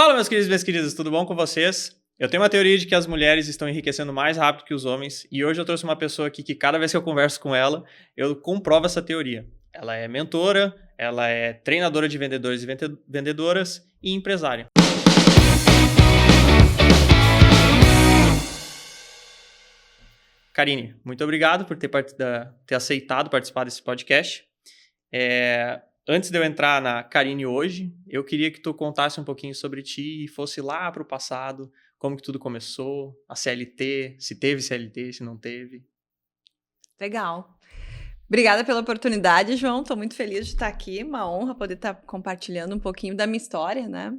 Fala, meus queridos e minhas queridas, tudo bom com vocês? Eu tenho uma teoria de que as mulheres estão enriquecendo mais rápido que os homens e hoje eu trouxe uma pessoa aqui que cada vez que eu converso com ela, eu comprovo essa teoria. Ela é mentora, ela é treinadora de vendedores e vendedoras e empresária. Karine, muito obrigado por ter aceitado participar desse podcast. Antes de eu entrar na Karine hoje, eu queria que tu contasse um pouquinho sobre ti e fosse lá para o passado, como que tudo começou, a CLT, se teve CLT, se não teve. Legal. Obrigada pela oportunidade, João. Estou muito feliz de estar aqui. Uma honra poder estar compartilhando um pouquinho da minha história, né?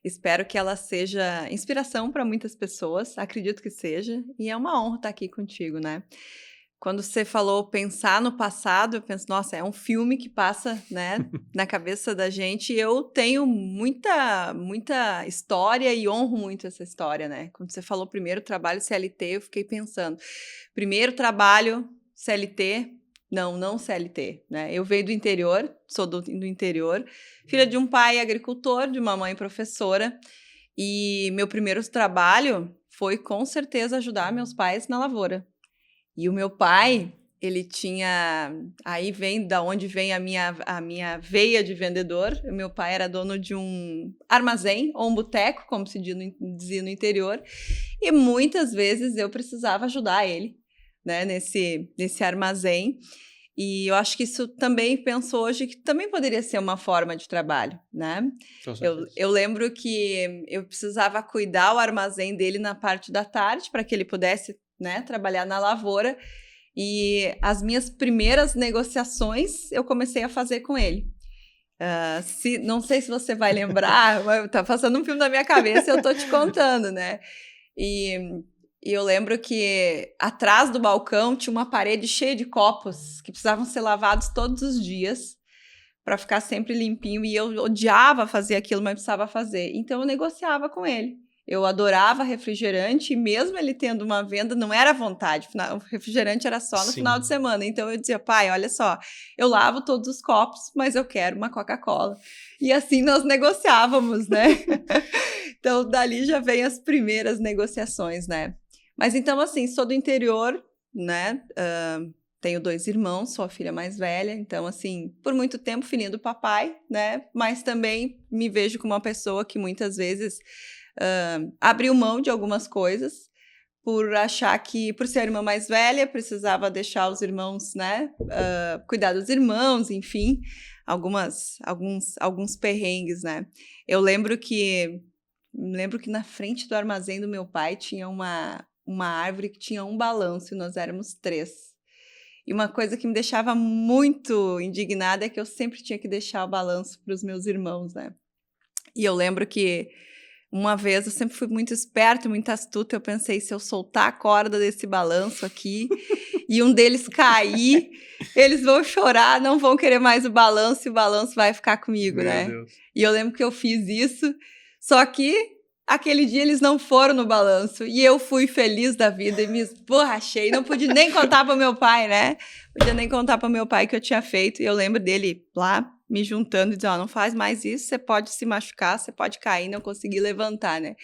Espero que ela seja inspiração para muitas pessoas. Acredito que seja. E é uma honra estar aqui contigo, né? Quando você falou pensar no passado, eu penso, nossa, é um filme que passa, né, na cabeça da gente. E eu tenho muita história e honro muito essa história, né? Quando você falou primeiro trabalho CLT, eu fiquei pensando, primeiro trabalho CLT, não CLT, né? Eu veio do interior, sou do interior, filha de um pai agricultor, de uma mãe professora, e meu primeiro trabalho foi com certeza ajudar meus pais na lavoura. E o meu pai, ele tinha... Aí vem da onde vem a minha veia de vendedor. O meu pai era dono de um armazém, ou um boteco, como se dizia no interior. E muitas vezes eu precisava ajudar ele, né, nesse armazém. E eu acho que isso também, penso hoje, que também poderia ser uma forma de trabalho, né? Eu lembro que eu precisava cuidar o armazém dele na parte da tarde, para que ele pudesse, né, trabalhar na lavoura, e as minhas primeiras negociações eu comecei a fazer com ele. Não sei se você vai lembrar, mas tá passando um filme na minha cabeça e eu tô te contando, né? E eu lembro que atrás do balcão tinha uma parede cheia de copos que precisavam ser lavados todos os dias para ficar sempre limpinho, e eu odiava fazer aquilo, mas precisava fazer. Então eu negociava com ele. Eu adorava refrigerante, e mesmo ele tendo uma venda, não era à vontade. O refrigerante era só no final de semana. Então eu dizia, pai, olha só, eu lavo todos os copos, mas eu quero uma Coca-Cola. E assim nós negociávamos, né? Então dali já vem as primeiras negociações, né? Mas então, assim, sou do interior, né? Tenho 2 irmãos, sou a filha mais velha, então, assim, por muito tempo filhinha do papai, né? Mas também me vejo como uma pessoa que muitas vezes abriu mão de algumas coisas por achar que, por ser a irmã mais velha, precisava deixar os irmãos, né? Cuidar dos irmãos, enfim, alguns perrengues, né? Eu lembro que na frente do armazém do meu pai tinha uma árvore que tinha um balanço e nós éramos 3. E uma coisa que me deixava muito indignada é que eu sempre tinha que deixar o balanço para os meus irmãos, né? E eu lembro que uma vez eu sempre fui muito esperta, muito astuta, eu pensei, se eu soltar a corda desse balanço aqui e um deles cair, eles vão chorar, não vão querer mais o balanço e o balanço vai ficar comigo, Meu né? Deus. E eu lembro que eu fiz isso, só que aquele dia eles não foram no balanço e eu fui feliz da vida e me esborrachei, não pude nem contar para o meu pai, né? Podia nem contar para o meu pai que eu tinha feito, e eu lembro dele lá me juntando e dizendo, não faz mais isso, você pode se machucar, você pode cair, não conseguir levantar, né?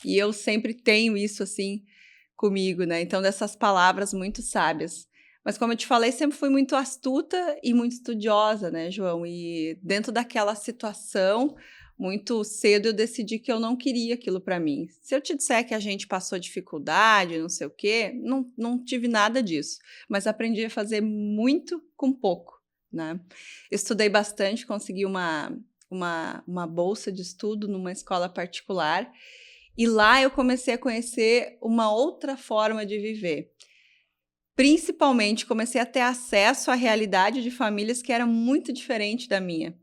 E eu sempre tenho isso, assim, comigo, né? Então, dessas palavras muito sábias. Mas, como eu te falei, sempre fui muito astuta e muito estudiosa, né, João? E dentro daquela situação, muito cedo eu decidi que eu não queria aquilo para mim. Se eu te disser que a gente passou dificuldade, não sei o quê, não tive nada disso. Mas aprendi a fazer muito com pouco, né? Estudei bastante, consegui uma bolsa de estudo numa escola particular, e lá eu comecei a conhecer uma outra forma de viver. Principalmente, comecei a ter acesso à realidade de famílias que era muito diferente da minha.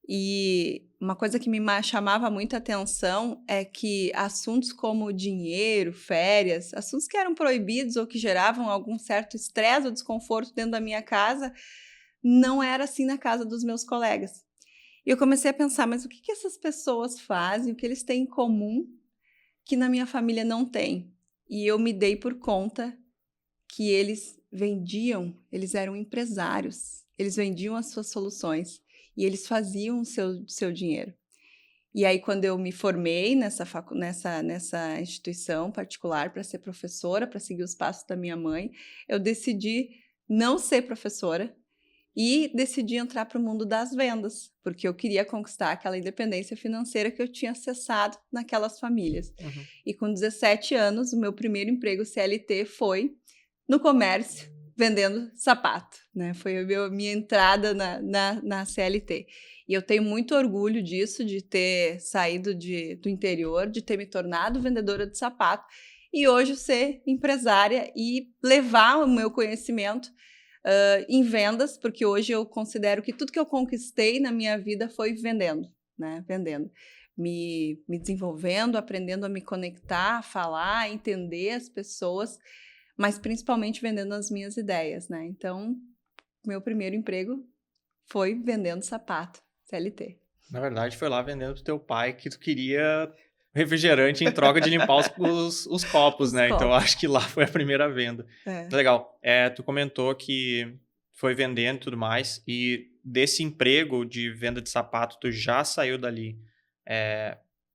E uma coisa que me chamava muita atenção é que assuntos como dinheiro, férias, assuntos que eram proibidos ou que geravam algum certo estresse ou desconforto dentro da minha casa, não era assim na casa dos meus colegas. E eu comecei a pensar, mas o que essas pessoas fazem, o que eles têm em comum que na minha família não tem? E eu me dei por conta que eles eram empresários, eles vendiam as suas soluções e eles faziam o seu dinheiro. E aí, quando eu me formei nessa instituição particular para ser professora, para seguir os passos da minha mãe, eu decidi não ser professora e decidi entrar para o mundo das vendas, porque eu queria conquistar aquela independência financeira que eu tinha acessado naquelas famílias. Uhum. E com 17 anos, o meu primeiro emprego CLT foi no comércio, vendendo sapato, né? Foi a minha entrada na CLT. E eu tenho muito orgulho disso, de ter saído do interior, de ter me tornado vendedora de sapato e hoje ser empresária e levar o meu conhecimento em vendas, porque hoje eu considero que tudo que eu conquistei na minha vida foi vendendo, né? Vendendo. Me desenvolvendo, aprendendo a me conectar, a falar, a entender as pessoas, mas principalmente vendendo as minhas ideias, né? Então, meu primeiro emprego foi vendendo sapato, CLT. Na verdade, foi lá vendendo pro teu pai que tu queria refrigerante em troca de limpar os copos, né? Então, acho que lá foi a primeira venda. Legal. Tu comentou que foi vendendo e tudo mais, e desse emprego de venda de sapato, tu já saiu dali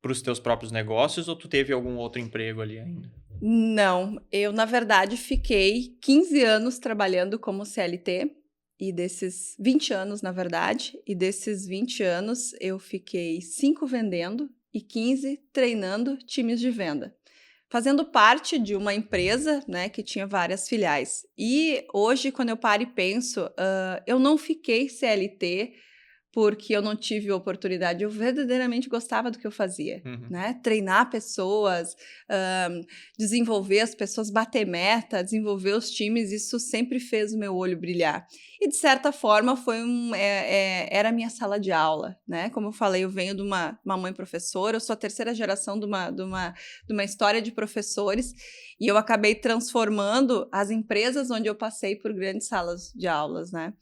para os teus próprios negócios ou tu teve algum outro emprego ali ainda? Não, eu, na verdade, fiquei 15 anos trabalhando como CLT, e desses 20 anos, na verdade, e desses 20 anos eu fiquei 5 vendendo e 15 treinando times de venda, fazendo parte de uma empresa, né, que tinha várias filiais. E hoje, quando eu paro e penso, eu não fiquei CLT porque eu não tive oportunidade, eu verdadeiramente gostava do que eu fazia, né? Treinar pessoas, desenvolver as pessoas, bater meta, desenvolver os times, isso sempre fez o meu olho brilhar. E, de certa forma, era a minha sala de aula, né? Como eu falei, eu venho de uma mãe professora, eu sou a terceira geração de uma história de professores, e eu acabei transformando as empresas onde eu passei por grandes salas de aulas, né?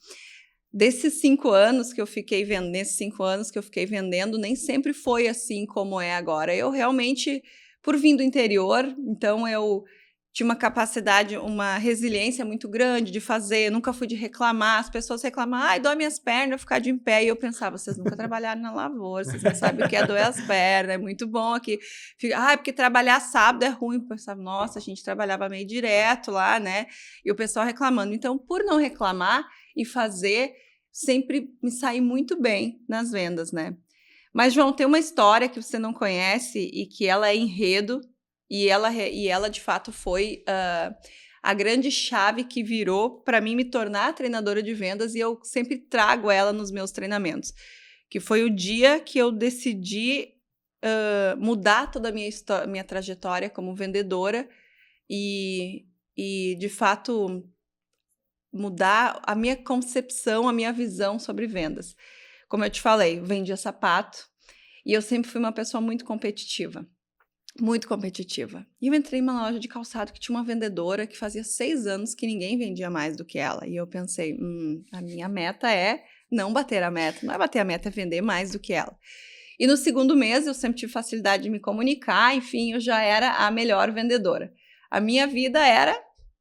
Nesses 5 anos que eu fiquei vendendo, nem sempre foi assim como é agora. Eu realmente, por vir do interior, então eu tinha uma capacidade, uma resiliência muito grande de fazer, nunca fui de reclamar, as pessoas reclamavam, ai, dói minhas pernas, eu ficar de em pé, e eu pensava, vocês nunca trabalharam na lavoura, vocês não sabem o que é doer as pernas, é muito bom aqui. Ai, porque trabalhar sábado é ruim, eu pensava, nossa, a gente trabalhava meio direto lá, né? E o pessoal reclamando. Então, por não reclamar e fazer, sempre me saí muito bem nas vendas, né? Mas, João, tem uma história que você não conhece e que ela é enredo, e ela de fato foi a grande chave que virou para mim me tornar treinadora de vendas, e eu sempre trago ela nos meus treinamentos, que foi o dia que eu decidi mudar toda a minha trajetória como vendedora e de fato mudar a minha concepção, a minha visão sobre vendas. Como eu te falei, eu vendia sapato e eu sempre fui uma pessoa muito competitiva. Muito competitiva. E eu entrei em uma loja de calçado que tinha uma vendedora que fazia 6 anos que ninguém vendia mais do que ela. E eu pensei, a minha meta é não bater a meta. Não é bater a meta, é vender mais do que ela. E no segundo mês eu sempre tive facilidade de me comunicar, enfim, eu já era a melhor vendedora. A minha vida era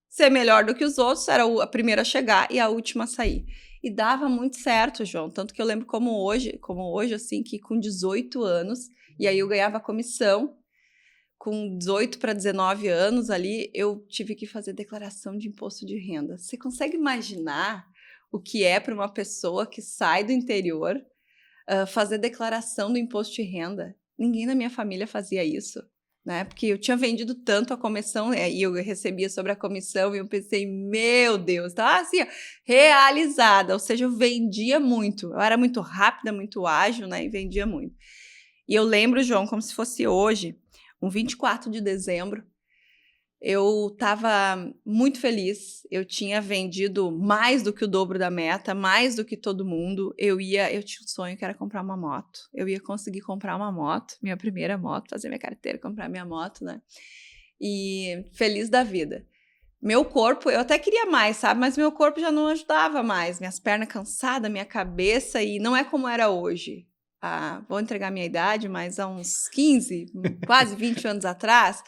ser melhor do que os outros, era a primeira a chegar e a última a sair. E dava muito certo, João. Tanto que eu lembro como hoje, assim, que com 18 anos, e aí eu ganhava comissão, com 18 para 19 anos ali, eu tive que fazer declaração de imposto de renda. Você consegue imaginar o que é para uma pessoa que sai do interior fazer declaração do imposto de renda? Ninguém na minha família fazia isso, né? Porque eu tinha vendido tanto a comissão, e eu recebia sobre a comissão, e eu pensei, meu Deus, tá assim, realizada, ou seja, eu vendia muito. Eu era muito rápida, muito ágil, né? E vendia muito. E eu lembro, João, como se fosse hoje, um 24 de dezembro, eu estava muito feliz, eu tinha vendido mais do que o dobro da meta, mais do que todo mundo, eu tinha um sonho que era comprar uma moto, eu ia conseguir comprar uma moto, minha primeira moto, fazer minha carteira, comprar minha moto, né? E feliz da vida. Meu corpo, eu até queria mais, sabe? Mas meu corpo já não ajudava mais, minhas pernas cansadas, minha cabeça, e não é como era hoje. Vou entregar minha idade, mas há uns 15, quase 20 anos atrás,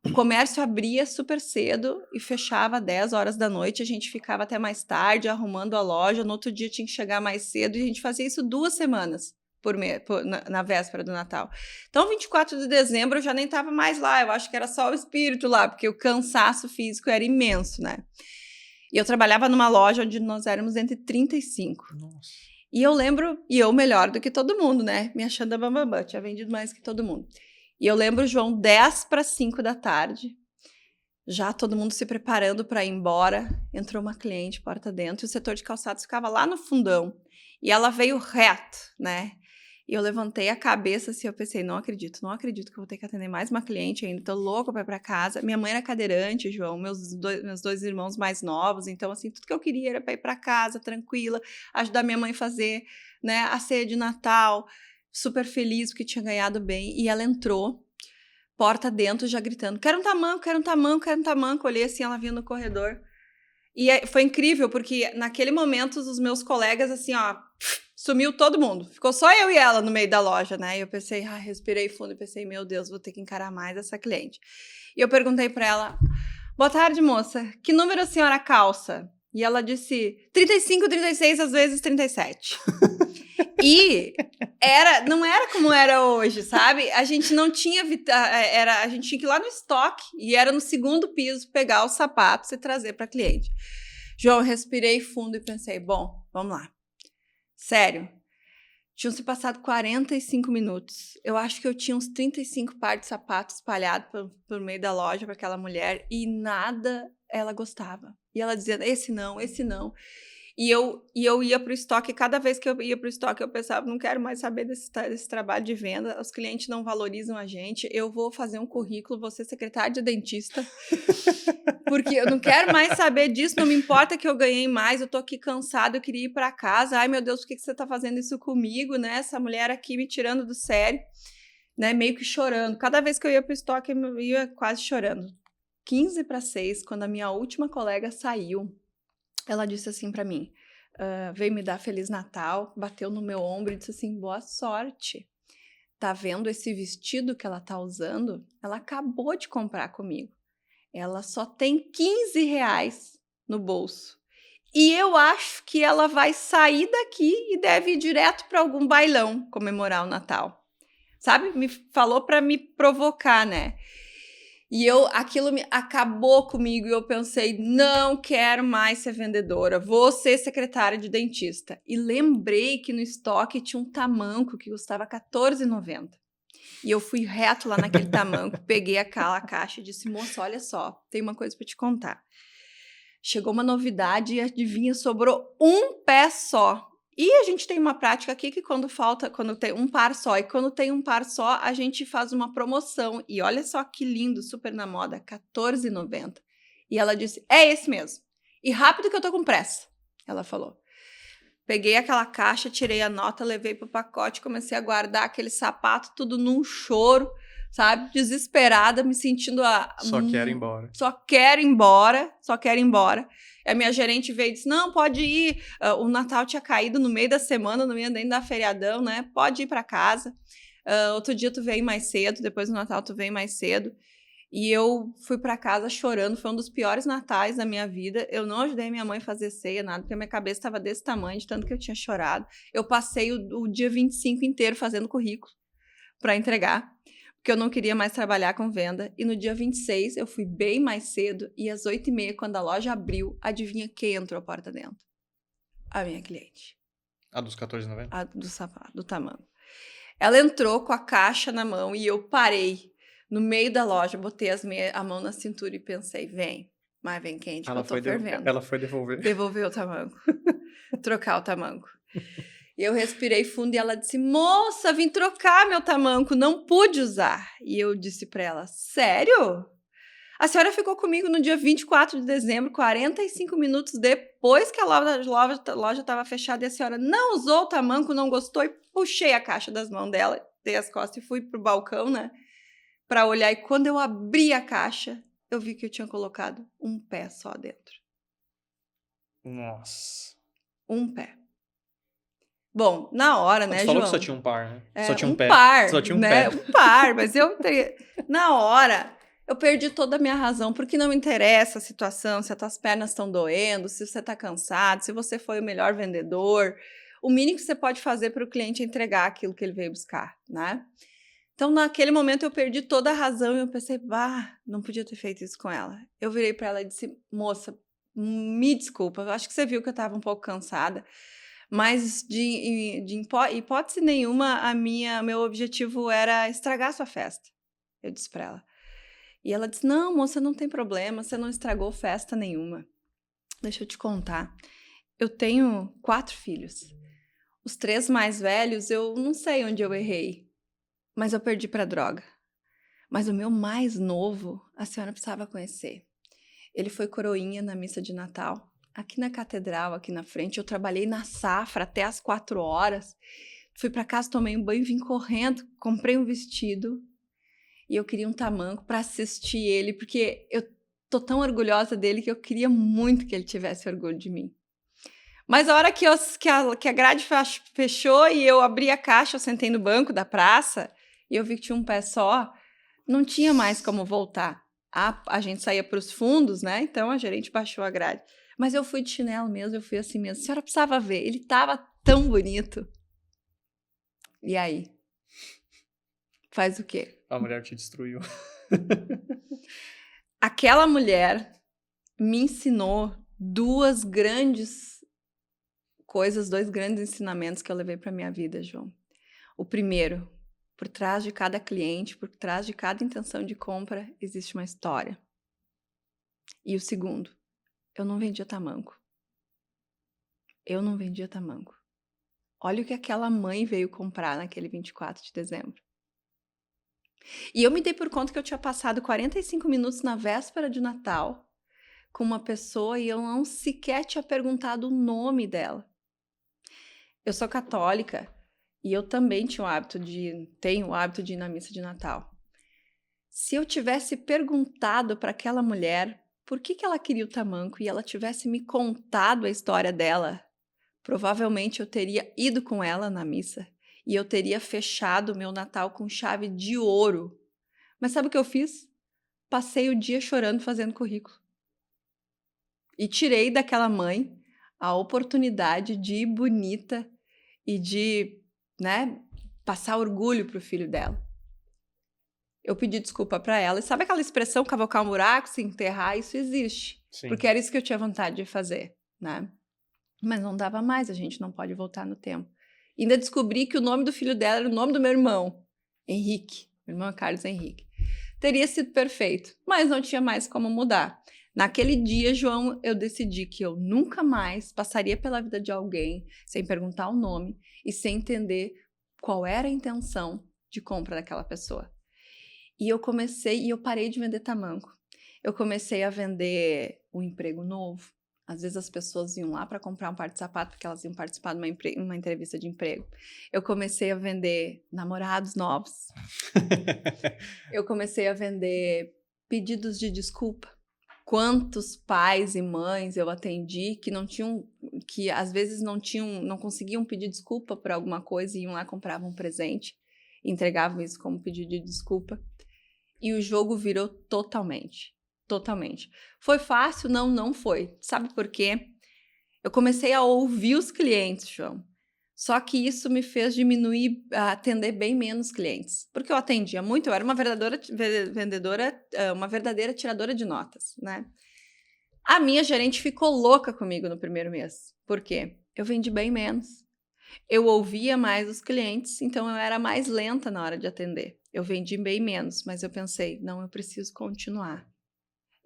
o comércio abria super cedo e fechava 10 horas da noite, a gente ficava até mais tarde arrumando a loja, no outro dia tinha que chegar mais cedo, e a gente fazia isso 2 semanas na véspera do Natal. Então, 24 de dezembro eu já nem estava mais lá, eu acho que era só o espírito lá, porque o cansaço físico era imenso, né? E eu trabalhava numa loja onde nós éramos entre 35. Nossa. E eu lembro, e eu melhor do que todo mundo, né? Me achando a bambambã, tinha vendido mais que todo mundo. E eu lembro, João, 10:05 da tarde, já todo mundo se preparando para ir embora, entrou uma cliente porta dentro, e o setor de calçados ficava lá no fundão. E ela veio reto, né? E eu levantei a cabeça assim, eu pensei, não acredito que eu vou ter que atender mais uma cliente ainda, tô louca pra ir pra casa. Minha mãe era cadeirante, João, meus dois irmãos mais novos, então assim, tudo que eu queria era pra ir pra casa, tranquila, ajudar minha mãe a fazer, né, a ceia de Natal, super feliz porque tinha ganhado bem. E ela entrou, porta dentro, já gritando, quero um tamanco, olhei assim, ela vinha no corredor. E foi incrível, porque naquele momento os meus colegas, assim, ó, sumiu todo mundo. Ficou só eu e ela no meio da loja, né? E eu pensei, respirei fundo e pensei, meu Deus, vou ter que encarar mais essa cliente. E eu perguntei pra ela, boa tarde, moça, que número a senhora calça? E ela disse, 35, 36, às vezes 37. E não era como era hoje, sabe? A gente não tinha, a gente tinha que ir lá no estoque e era no segundo piso pegar os sapatos e trazer para cliente. João, eu respirei fundo e pensei, bom, vamos lá. Sério, tinham se passado 45 minutos. Eu acho que eu tinha uns 35 pares de sapatos espalhados por meio da loja para aquela mulher e nada ela gostava. E ela dizia, esse não. E eu ia para o estoque, e cada vez que eu ia para o estoque eu pensava, não quero mais saber desse trabalho de venda, os clientes não valorizam a gente, eu vou fazer um currículo, vou ser secretária de dentista, porque eu não quero mais saber disso, não me importa que eu ganhei mais, eu tô aqui cansada, eu queria ir para casa, ai meu Deus, por que você tá fazendo isso comigo, né, essa mulher aqui me tirando do sério, né, meio que chorando, cada vez que eu ia para o estoque eu ia quase chorando. 5:45, quando a minha última colega saiu, ela disse assim para mim, veio me dar Feliz Natal, bateu no meu ombro e disse assim, boa sorte. Tá vendo esse vestido que ela tá usando? Ela acabou de comprar comigo. Ela só tem R$15 no bolso. E eu acho que ela vai sair daqui e deve ir direto para algum bailão comemorar o Natal. Sabe? Me falou para me provocar, né? E aquilo acabou comigo e eu pensei, não quero mais ser vendedora, vou ser secretária de dentista. E lembrei que no estoque tinha um tamanco que custava R$14,90. E eu fui reto lá naquele tamanco, peguei aquela caixa e disse, moça, olha só, tem uma coisa para te contar. Chegou uma novidade e adivinha, sobrou um pé só. E a gente tem uma prática aqui que quando tem um par só, e quando tem um par só, a gente faz uma promoção. E olha só que lindo, super na moda, R$14,90. E ela disse, é esse mesmo. E rápido que eu tô com pressa, ela falou. Peguei aquela caixa, tirei a nota, levei pro pacote, comecei a guardar aquele sapato, tudo num choro, sabe? Desesperada, me sentindo Só quero ir embora. Só quero ir embora. A minha gerente veio e disse, não, pode ir, o Natal tinha caído no meio da semana, não ia nem dar feriadão, né? Pode ir para casa. Outro dia tu vem mais cedo, depois do Natal tu vem mais cedo. E eu fui para casa chorando, foi um dos piores natais da minha vida. Eu não ajudei minha mãe a fazer ceia, nada, porque a minha cabeça estava desse tamanho, de tanto que eu tinha chorado. Eu passei o dia 25 inteiro fazendo currículo para entregar, porque eu não queria mais trabalhar com venda. E no dia 26, eu fui bem mais cedo, e às 8:30, quando a loja abriu, adivinha quem entrou a porta dentro? A minha cliente. A dos R$14,90? A do sapato, do tamanho. Ela entrou com a caixa na mão e eu parei no meio da loja, botei a mão na cintura e pensei, vem quente, que eu tô fervendo. Ela foi devolver. Devolver o tamanco. Trocar o tamanco. E eu respirei fundo e ela disse, moça, vim trocar meu tamanco, não pude usar. E eu disse pra ela, sério? A senhora ficou comigo no dia 24 de dezembro, 45 minutos depois que a loja estava fechada, e a senhora não usou o tamanco, não gostou, e puxei a caixa das mãos dela, dei as costas e fui pro balcão, né, para olhar. E quando eu abri a caixa, eu vi que eu tinha colocado um pé só dentro. Nossa. Um pé. Bom, na hora, né, João? Você falou que só tinha um par, né? Só tinha um pé. Par, só tinha um né? pé. Um par, mas na hora, eu perdi toda a minha razão, porque não me interessa a situação, se as tuas pernas estão doendo, se você está cansado, se você foi o melhor vendedor. o mínimo que você pode fazer para o cliente é entregar aquilo que ele veio buscar, né? Então, naquele momento, eu perdi toda a razão e eu pensei, não podia ter feito isso com ela. Eu virei para ela e disse, moça, me desculpa, eu acho que você viu que eu estava um pouco cansada, mas de hipótese nenhuma, meu objetivo era estragar a sua festa. Eu disse para ela. E ela disse, não, moça, não tem problema, você não estragou festa nenhuma. Deixa eu te contar, eu tenho 4 filhos. Os 3 mais velhos, eu não sei onde eu errei. Mas eu perdi para droga. Mas o meu mais novo, a senhora precisava conhecer. Ele foi coroinha na missa de Natal. Aqui na catedral, aqui na frente, eu trabalhei na safra até às 4 horas. Fui para casa, tomei um banho, vim correndo, comprei um vestido. E eu queria um tamanco para assistir ele, porque eu tô tão orgulhosa dele que eu queria muito que ele tivesse orgulho de mim. Mas a hora que a grade fechou e eu abri a caixa, eu sentei no banco da praça e eu vi que tinha um pé só, não tinha mais como voltar. A gente saía para os fundos, né? Então a gerente baixou a grade. Mas eu fui de chinelo mesmo, eu fui assim mesmo. A senhora precisava ver, ele estava tão bonito. E aí? Faz o quê? A mulher te destruiu. Aquela mulher me ensinou 2 grandes coisas, 2 grandes ensinamentos que eu levei para minha vida, João. O primeiro, por trás de cada cliente, por trás de cada intenção de compra, existe uma história. E o segundo, eu não vendia tamanco. Eu não vendia tamanco. Olha o que aquela mãe veio comprar naquele 24 de dezembro. E eu me dei por conta que eu tinha passado 45 minutos na véspera de Natal com uma pessoa e eu não sequer tinha perguntado o nome dela. Eu sou católica e eu também tenho o hábito de ir na missa de Natal. Se eu tivesse perguntado para aquela mulher por que ela queria o tamanco e ela tivesse me contado a história dela, provavelmente eu teria ido com ela na missa e eu teria fechado o meu Natal com chave de ouro. Mas sabe o que eu fiz? Passei o dia chorando fazendo currículo. E tirei daquela mãe a oportunidade de ir bonita e de, passar orgulho para o filho dela. Eu pedi desculpa para ela. E sabe aquela expressão, cavocar um buraco, se enterrar? Isso existe. Sim. Porque era isso que eu tinha vontade de fazer, né? Mas não dava mais, a gente não pode voltar no tempo. E ainda descobri que o nome do filho dela era o nome do meu irmão, Henrique. Meu irmão é Carlos Henrique. Teria sido perfeito, mas não tinha mais como mudar. Naquele dia, João, eu decidi que eu nunca mais passaria pela vida de alguém sem perguntar o nome e sem entender qual era a intenção de compra daquela pessoa. E eu parei de vender tamanco. Eu comecei a vender um emprego novo. Às vezes as pessoas iam lá para comprar um par de sapato porque elas iam participar de uma entrevista de emprego. Eu comecei a vender namorados novos. Eu comecei a vender pedidos de desculpa. Quantos pais e mães eu atendi que às vezes não conseguiam pedir desculpa por alguma coisa e iam lá, compravam um presente, entregavam isso como pedido de desculpa. E o jogo virou totalmente. Foi fácil? Não foi. Sabe por quê? Eu comecei a ouvir os clientes, João. Só que isso me fez diminuir, atender bem menos clientes. Porque eu atendia muito, eu era uma verdadeira tiradora de notas, né? A minha gerente ficou louca comigo no primeiro mês. Por quê? Eu vendi bem menos. Eu ouvia mais os clientes, então eu era mais lenta na hora de atender. Eu vendi bem menos, mas eu pensei, não, eu preciso continuar.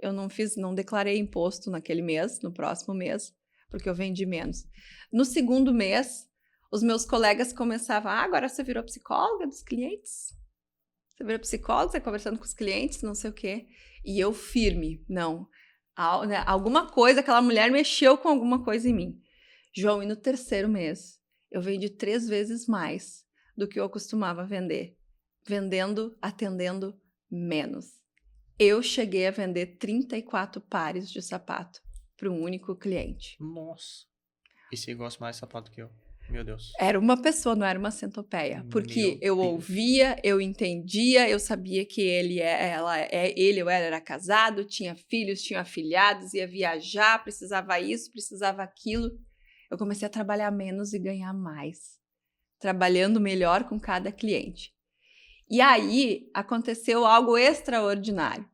Eu não declarei imposto naquele mês, no próximo mês, porque eu vendi menos. No segundo mês, os meus colegas começavam, agora você virou psicóloga dos clientes? Você virou psicóloga, você conversando com os clientes, não sei o quê. E eu firme, não. Alguma coisa, aquela mulher mexeu com alguma coisa em mim. João, e no terceiro mês, eu vendi 3 vezes mais do que eu costumava vender. Atendendo menos. Eu cheguei a vender 34 pares de sapato para um único cliente. Nossa. E você gosta mais de sapato que eu? Meu Deus. Era uma pessoa, não era uma centopeia. Porque eu ouvia, eu entendia, eu sabia que ele ou ela era casado, tinha filhos, tinha afilhados, ia viajar, precisava isso, precisava aquilo. eu comecei a trabalhar menos e ganhar mais, trabalhando melhor com cada cliente. E aí aconteceu algo extraordinário.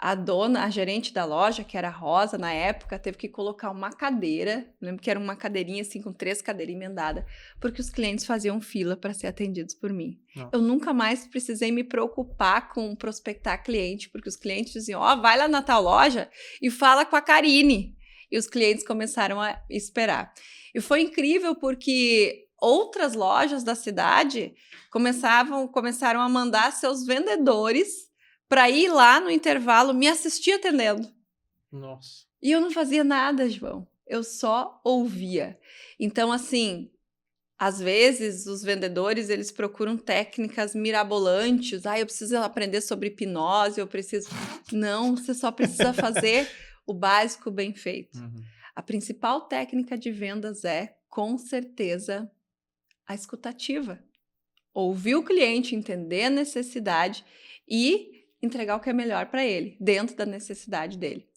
A gerente da loja, que era a Rosa na época, teve que colocar uma cadeira, lembro que era uma cadeirinha assim com 3 cadeiras emendadas, porque os clientes faziam fila para ser atendidos por mim. Nossa. Eu nunca mais precisei me preocupar com prospectar cliente, porque os clientes diziam, vai lá na tal loja e fala com a Karine. E os clientes começaram a esperar. E foi incrível porque outras lojas da cidade começaram a mandar seus vendedores para ir lá no intervalo me assistir atendendo. Nossa. E eu não fazia nada, João. Eu só ouvia. Então, assim, às vezes os vendedores, eles procuram técnicas mirabolantes. Eu preciso aprender sobre hipnose, eu preciso... Não, você só precisa fazer o básico bem feito. Uhum. A principal técnica de vendas é, com certeza, a escutativa. Ouvir o cliente, entender a necessidade e entregar o que é melhor para ele, dentro da necessidade dele.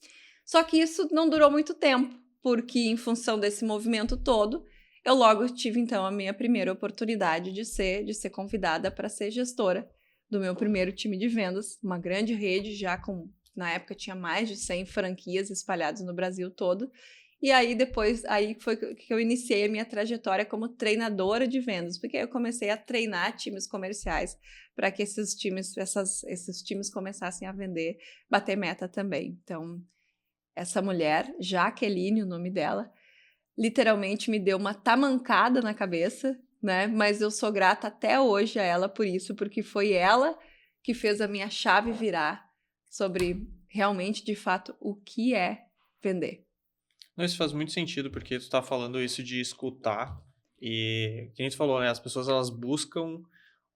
Só que isso não durou muito tempo, porque em função desse movimento todo, eu logo tive então a minha primeira oportunidade de ser convidada para ser gestora do meu primeiro time de vendas, uma grande rede já com, na época tinha mais de 100 franquias espalhadas no Brasil todo. E aí aí foi que eu iniciei a minha trajetória como treinadora de vendas, porque eu comecei a treinar times comerciais para que esses times começassem a vender, bater meta também. Então, essa mulher, Jaqueline, o nome dela, literalmente me deu uma tamancada na cabeça, né? Mas eu sou grata até hoje a ela por isso, porque foi ela que fez a minha chave virar sobre realmente, de fato, o que é vender. Não, isso faz muito sentido, porque tu tá falando isso de escutar e, que nem tu falou, né? As pessoas, elas buscam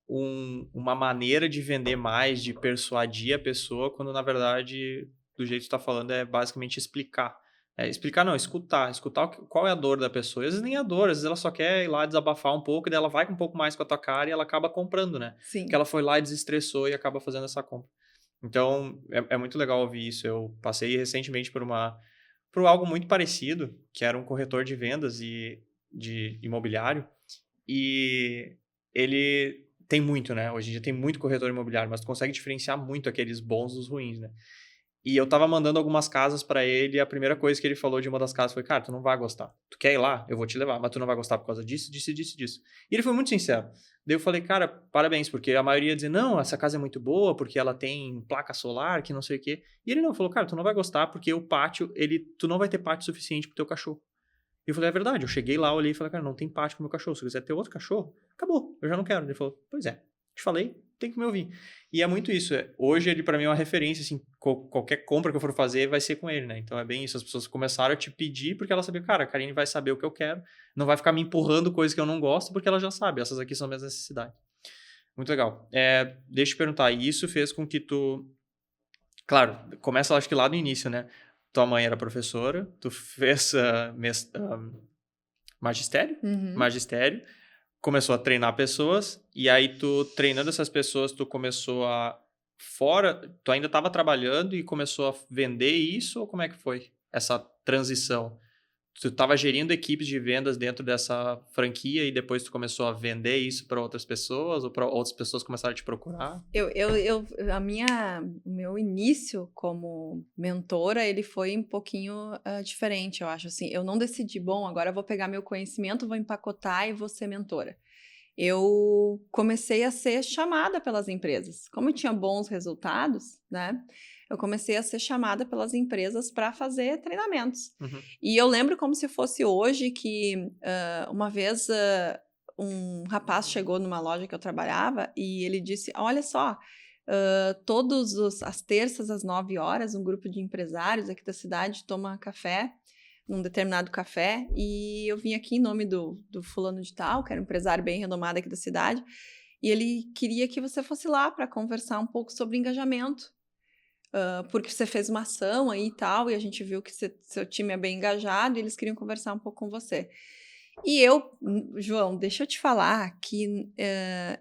uma maneira de vender mais, de persuadir a pessoa, quando, na verdade, do jeito que tu tá falando, é basicamente explicar. Explicar não, escutar. Escutar qual é a dor da pessoa. Às vezes nem a dor, às vezes ela só quer ir lá desabafar um pouco, e daí ela vai com um pouco mais com a tua cara e ela acaba comprando, né? Sim. Porque ela foi lá e desestressou e acaba fazendo essa compra. Então, é muito legal ouvir isso. Eu passei recentemente por algo muito parecido, que era um corretor de vendas de imobiliário, e ele tem muito, né? Hoje em dia tem muito corretor imobiliário, mas tu consegue diferenciar muito aqueles bons dos ruins, né? E eu tava mandando algumas casas pra ele, e a primeira coisa que ele falou de uma das casas foi, cara, tu não vai gostar. Tu quer ir lá? Eu vou te levar, mas tu não vai gostar por causa disso, disso, disso, disso. E ele foi muito sincero. Daí eu falei, cara, parabéns, porque a maioria ia dizer, não, essa casa é muito boa, porque ela tem placa solar, que não sei o quê. E ele não, falou, cara, tu não vai gostar, porque o pátio, tu não vai ter pátio suficiente pro teu cachorro. E eu falei, é verdade. Eu cheguei lá, olhei e falei, cara, não tem pátio pro meu cachorro. Se você quiser ter outro cachorro, acabou, eu já não quero. Ele falou, pois é, te falei, tem que me ouvir. E é muito isso. Hoje ele, pra mim, é uma referência, assim, qualquer compra que eu for fazer vai ser com ele, né? Então é bem isso. As pessoas começaram a te pedir porque elas sabiam, cara, a Karine vai saber o que eu quero, não vai ficar me empurrando coisas que eu não gosto, porque ela já sabe, essas aqui são minhas necessidades. Muito legal. Deixa eu te perguntar, e isso fez com que tu... Claro, começa, acho que lá no início, né? Tua mãe era professora, tu fez magistério? Uhum. Magistério. Começou a treinar pessoas, e aí tu, treinando essas pessoas, tu começou a... Tu ainda estava trabalhando e começou a vender isso, ou como é que foi essa transição? Tu estava gerindo equipes de vendas dentro dessa franquia e depois tu começou a vender isso para outras pessoas, ou para outras pessoas começaram a te procurar? O meu início como mentora, ele foi um pouquinho diferente, eu acho. Assim, eu não decidi, bom, agora eu vou pegar meu conhecimento, vou empacotar e vou ser mentora. Eu comecei a ser chamada pelas empresas. Como eu tinha bons resultados, né? Eu comecei a ser chamada pelas empresas para fazer treinamentos. Uhum. E eu lembro como se fosse hoje que uma vez um rapaz chegou numa loja que eu trabalhava e ele disse, olha só, as terças às 9 horas, um grupo de empresários aqui da cidade toma café num determinado café, e eu vim aqui em nome do fulano de tal, que era um empresário bem renomado aqui da cidade, e ele queria que você fosse lá para conversar um pouco sobre engajamento, porque você fez uma ação aí e tal, e a gente viu que seu time é bem engajado, e eles queriam conversar um pouco com você. E João, deixa eu te falar que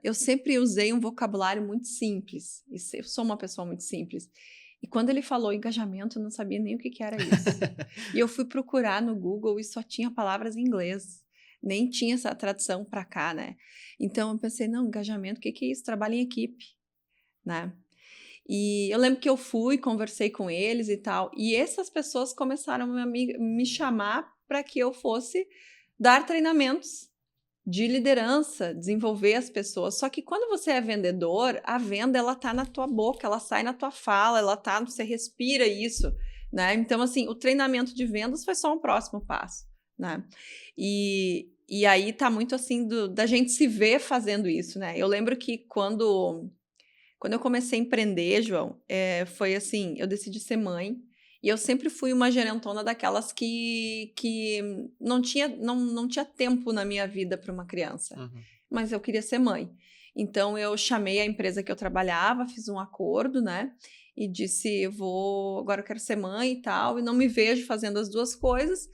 eu sempre usei um vocabulário muito simples, eu sou uma pessoa muito simples. E quando ele falou engajamento, eu não sabia nem o que era isso. E eu fui procurar no Google e só tinha palavras em inglês. Nem tinha essa tradução para cá, né? Então eu pensei, não, engajamento, o que é isso? Trabalho em equipe, né? E eu lembro que eu fui, conversei com eles e tal, e essas pessoas começaram a me chamar para que eu fosse dar treinamentos de liderança, desenvolver as pessoas. Só que quando você é vendedor, a venda, ela tá na tua boca, ela sai na tua fala, ela tá, você respira isso, né? Então, assim, o treinamento de vendas foi só um próximo passo, né? E aí tá muito assim da gente se ver fazendo isso, né? Eu lembro que quando eu comecei a empreender, João, foi assim, eu decidi ser mãe, e eu sempre fui uma gerentona daquelas que não tinha tempo na minha vida para uma criança, mas eu queria ser mãe. Então, eu chamei a empresa que eu trabalhava, fiz um acordo, né? E disse, agora eu quero ser mãe e tal, e não me vejo fazendo as duas coisas.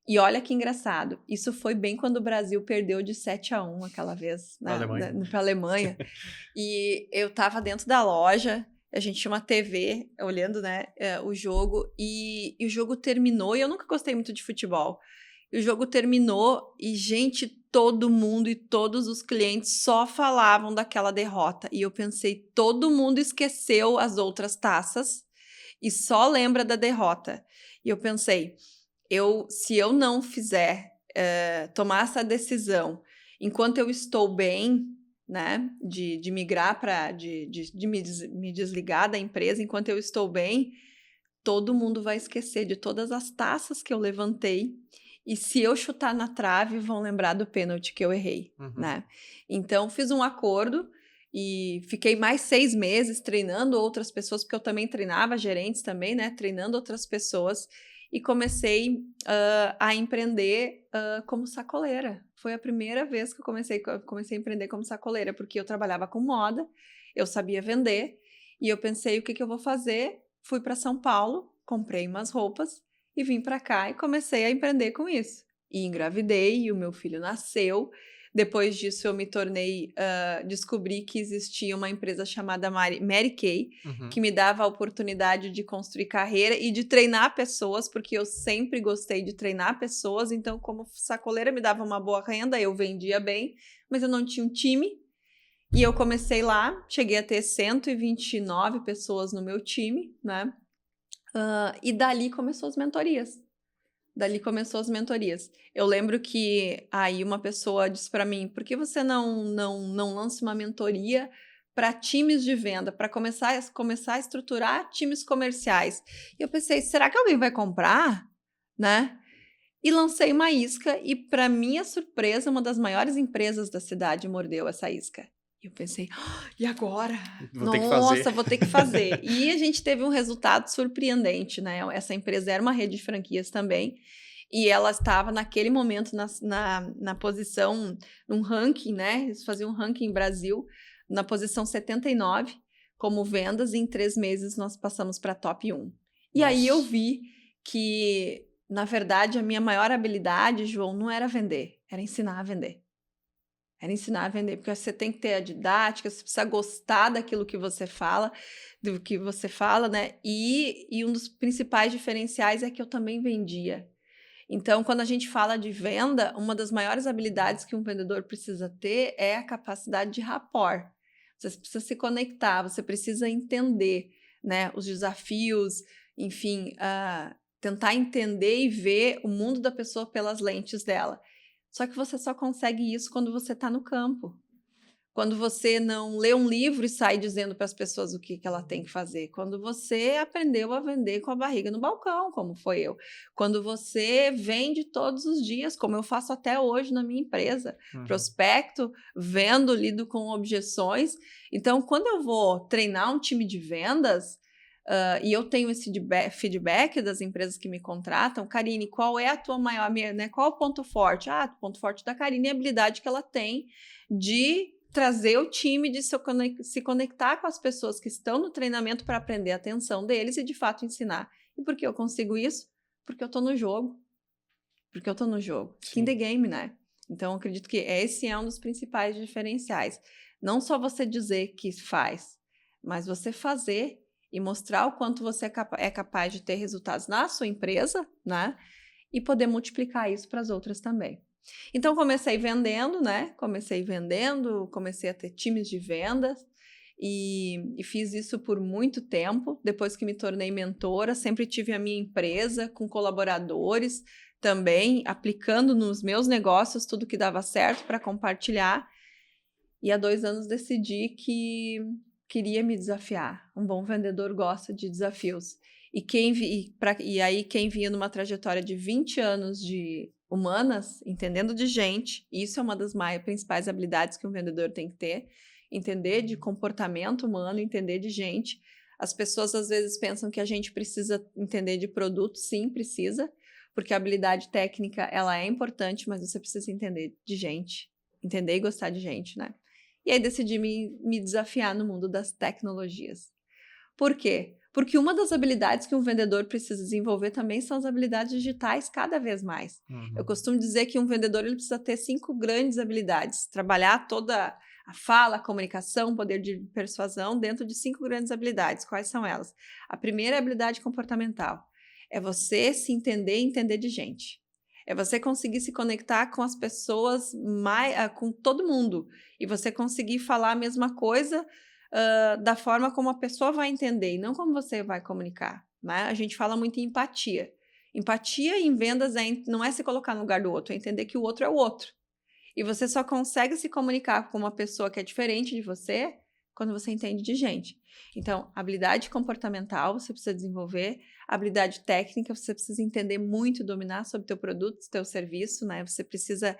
E olha que engraçado, isso foi bem quando o Brasil perdeu de 7-1 aquela vez, né, para a Alemanha. E eu estava dentro da loja, a gente tinha uma TV olhando, né, o jogo, e o jogo terminou, e eu nunca gostei muito de futebol. E o jogo terminou e, gente, todo mundo e todos os clientes só falavam daquela derrota. E eu pensei, todo mundo esqueceu as outras taças e só lembra da derrota. E eu pensei, se eu não fizer tomar essa decisão enquanto eu estou bem, né, de migrar de me desligar da empresa enquanto eu estou bem, todo mundo vai esquecer de todas as taças que eu levantei, e se eu chutar na trave, vão lembrar do pênalti que eu errei, né? Então, fiz um acordo e fiquei mais 6 meses treinando outras pessoas, porque eu também treinava gerentes também, né? Treinando outras pessoas, e comecei a empreender como sacoleira. Foi a primeira vez que eu comecei a empreender como sacoleira, porque eu trabalhava com moda, eu sabia vender, e eu pensei, o que eu vou fazer? Fui para São Paulo, comprei umas roupas e vim para cá e comecei a empreender com isso. E engravidei, e o meu filho nasceu. Depois disso, eu me tornei, descobri que existia uma empresa chamada Mary Kay, que me dava a oportunidade de construir carreira e de treinar pessoas, porque eu sempre gostei de treinar pessoas. Então, como sacoleira, me dava uma boa renda, eu vendia bem, mas eu não tinha um time. E eu comecei lá, cheguei a ter 129 pessoas no meu time, né? E dali começou as mentorias. Eu lembro que aí uma pessoa disse para mim, por que você não lança uma mentoria para times de venda, para começar a estruturar times comerciais? E eu pensei, será que alguém vai comprar? Né? E lancei uma isca e, para minha surpresa, uma das maiores empresas da cidade mordeu essa isca. E eu pensei, e agora? Vou ter que fazer. E a gente teve um resultado surpreendente, né? Essa empresa era uma rede de franquias também, e ela estava naquele momento na posição, num ranking, né? Eles faziam um ranking Brasil, na posição 79, como vendas, e em 3 meses nós passamos para top 1. E aí eu vi que, na verdade, a minha maior habilidade, João, não era vender, era ensinar a vender. Era ensinar a vender, porque você tem que ter a didática, você precisa gostar daquilo que você fala, né? E um dos principais diferenciais é que eu também vendia. Então, quando a gente fala de venda, uma das maiores habilidades que um vendedor precisa ter é a capacidade de rapport. Você precisa se conectar, você precisa entender, né, os desafios, enfim, tentar entender e ver o mundo da pessoa pelas lentes dela. Só que você só consegue isso quando você está no campo. Quando você não lê um livro e sai dizendo para as pessoas o que ela tem que fazer. Quando você aprendeu a vender com a barriga no balcão, como foi eu. Quando você vende todos os dias, como eu faço até hoje na minha empresa. Prospecto, vendo, lido com objeções. Então, quando eu vou treinar um time de vendas, e eu tenho esse feedback das empresas que me contratam, Karine, qual é a tua maior, né, qual é o ponto forte? O ponto forte da Karine é a habilidade que ela tem de trazer o time, de se conectar com as pessoas que estão no treinamento para aprender a atenção deles e, de fato, ensinar. E por que eu consigo isso? Porque eu estou no jogo. Skin the game, né? Então, eu acredito que esse é um dos principais diferenciais. Não só você dizer que faz, mas você fazer e mostrar o quanto você é capaz de ter resultados na sua empresa, né? E poder multiplicar isso para as outras também. Então, comecei vendendo, né? Comecei a ter times de vendas e fiz isso por muito tempo. Depois que me tornei mentora, sempre tive a minha empresa com colaboradores também, aplicando nos meus negócios tudo que dava certo para compartilhar. E há 2 anos decidi que queria me desafiar. Um bom vendedor gosta de desafios. E aí quem vinha numa trajetória de 20 anos de humanas, entendendo de gente, isso é uma das principais habilidades que um vendedor tem que ter, entender de comportamento humano, entender de gente. As pessoas às vezes pensam que a gente precisa entender de produto, sim, precisa, porque a habilidade técnica ela é importante, mas você precisa entender de gente, entender e gostar de gente, né? E aí decidi me desafiar no mundo das tecnologias. Por quê? Porque uma das habilidades que um vendedor precisa desenvolver também são as habilidades digitais cada vez mais. Eu costumo dizer que um vendedor ele precisa ter 5 grandes habilidades. Trabalhar toda a fala, a comunicação, o poder de persuasão dentro de 5 grandes habilidades. Quais são elas? A primeira é a habilidade comportamental. É você se entender e entender de gente. É você conseguir se conectar com as pessoas, com todo mundo. E você conseguir falar a mesma coisa da forma como a pessoa vai entender e não como você vai comunicar, né? A gente fala muito em empatia. Empatia em vendas não é se colocar no lugar do outro, é entender que o outro é o outro. E você só consegue se comunicar com uma pessoa que é diferente de você quando você entende de gente. Então, habilidade comportamental você precisa desenvolver, habilidade técnica você precisa entender muito, dominar sobre o teu produto, teu serviço, né? Você precisa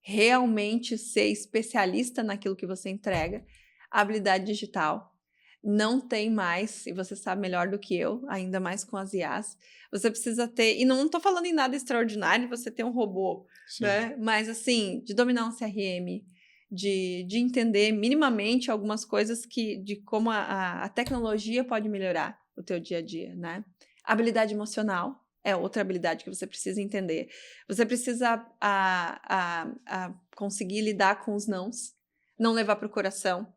realmente ser especialista naquilo que você entrega. A habilidade digital não tem mais, e você sabe melhor do que eu, ainda mais com as IAs, você precisa ter, e não estou falando em nada extraordinário você ter um robô, Sim. né? Mas assim, de dominar um CRM, de entender minimamente algumas coisas de como a tecnologia pode melhorar o teu dia a dia, né? Habilidade emocional é outra habilidade que você precisa entender. Você precisa conseguir lidar com os nãos, não levar para o coração.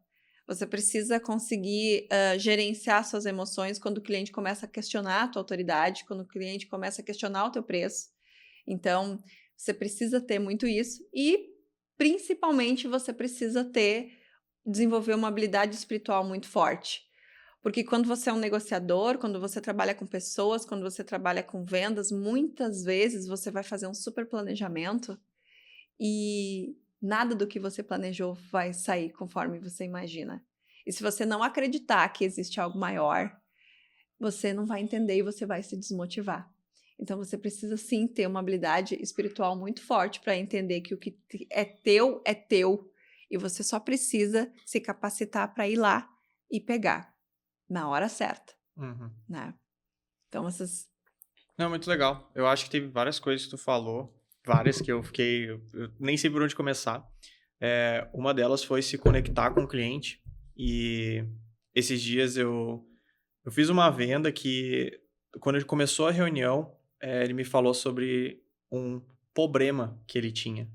Você precisa conseguir gerenciar suas emoções quando o cliente começa a questionar a tua autoridade, quando o cliente começa a questionar o teu preço. Então, você precisa ter muito isso e, principalmente, você precisa desenvolver uma habilidade espiritual muito forte. Porque quando você é um negociador, quando você trabalha com pessoas, quando você trabalha com vendas, muitas vezes você vai fazer um super planejamento e nada do que você planejou vai sair conforme você imagina. E se você não acreditar que existe algo maior, você não vai entender e você vai se desmotivar. Então você precisa sim ter uma habilidade espiritual muito forte para entender que o que é teu e você só precisa se capacitar para ir lá e pegar na hora certa, né? Então essas... Não, muito legal. Eu acho que teve várias coisas que tu falou, várias que eu nem sei por onde começar. Uma delas foi se conectar com o cliente e esses dias eu fiz uma venda que quando ele começou a reunião, ele me falou sobre um problema que ele tinha.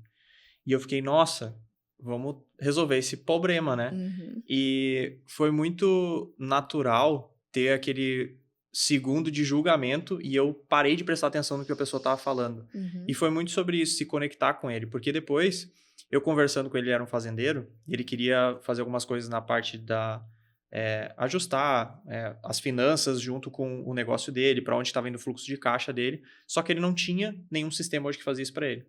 E eu fiquei, nossa, vamos resolver esse problema, né? E foi muito natural ter aquele segundo de julgamento e eu parei de prestar atenção no que a pessoa estava falando. E foi muito sobre isso, se conectar com ele. Porque depois, eu conversando com ele, ele era um fazendeiro, e ele queria fazer algumas coisas na parte da... ajustar as finanças junto com o negócio dele, para onde estava indo o fluxo de caixa dele. Só que ele não tinha nenhum sistema hoje que fazia isso para ele.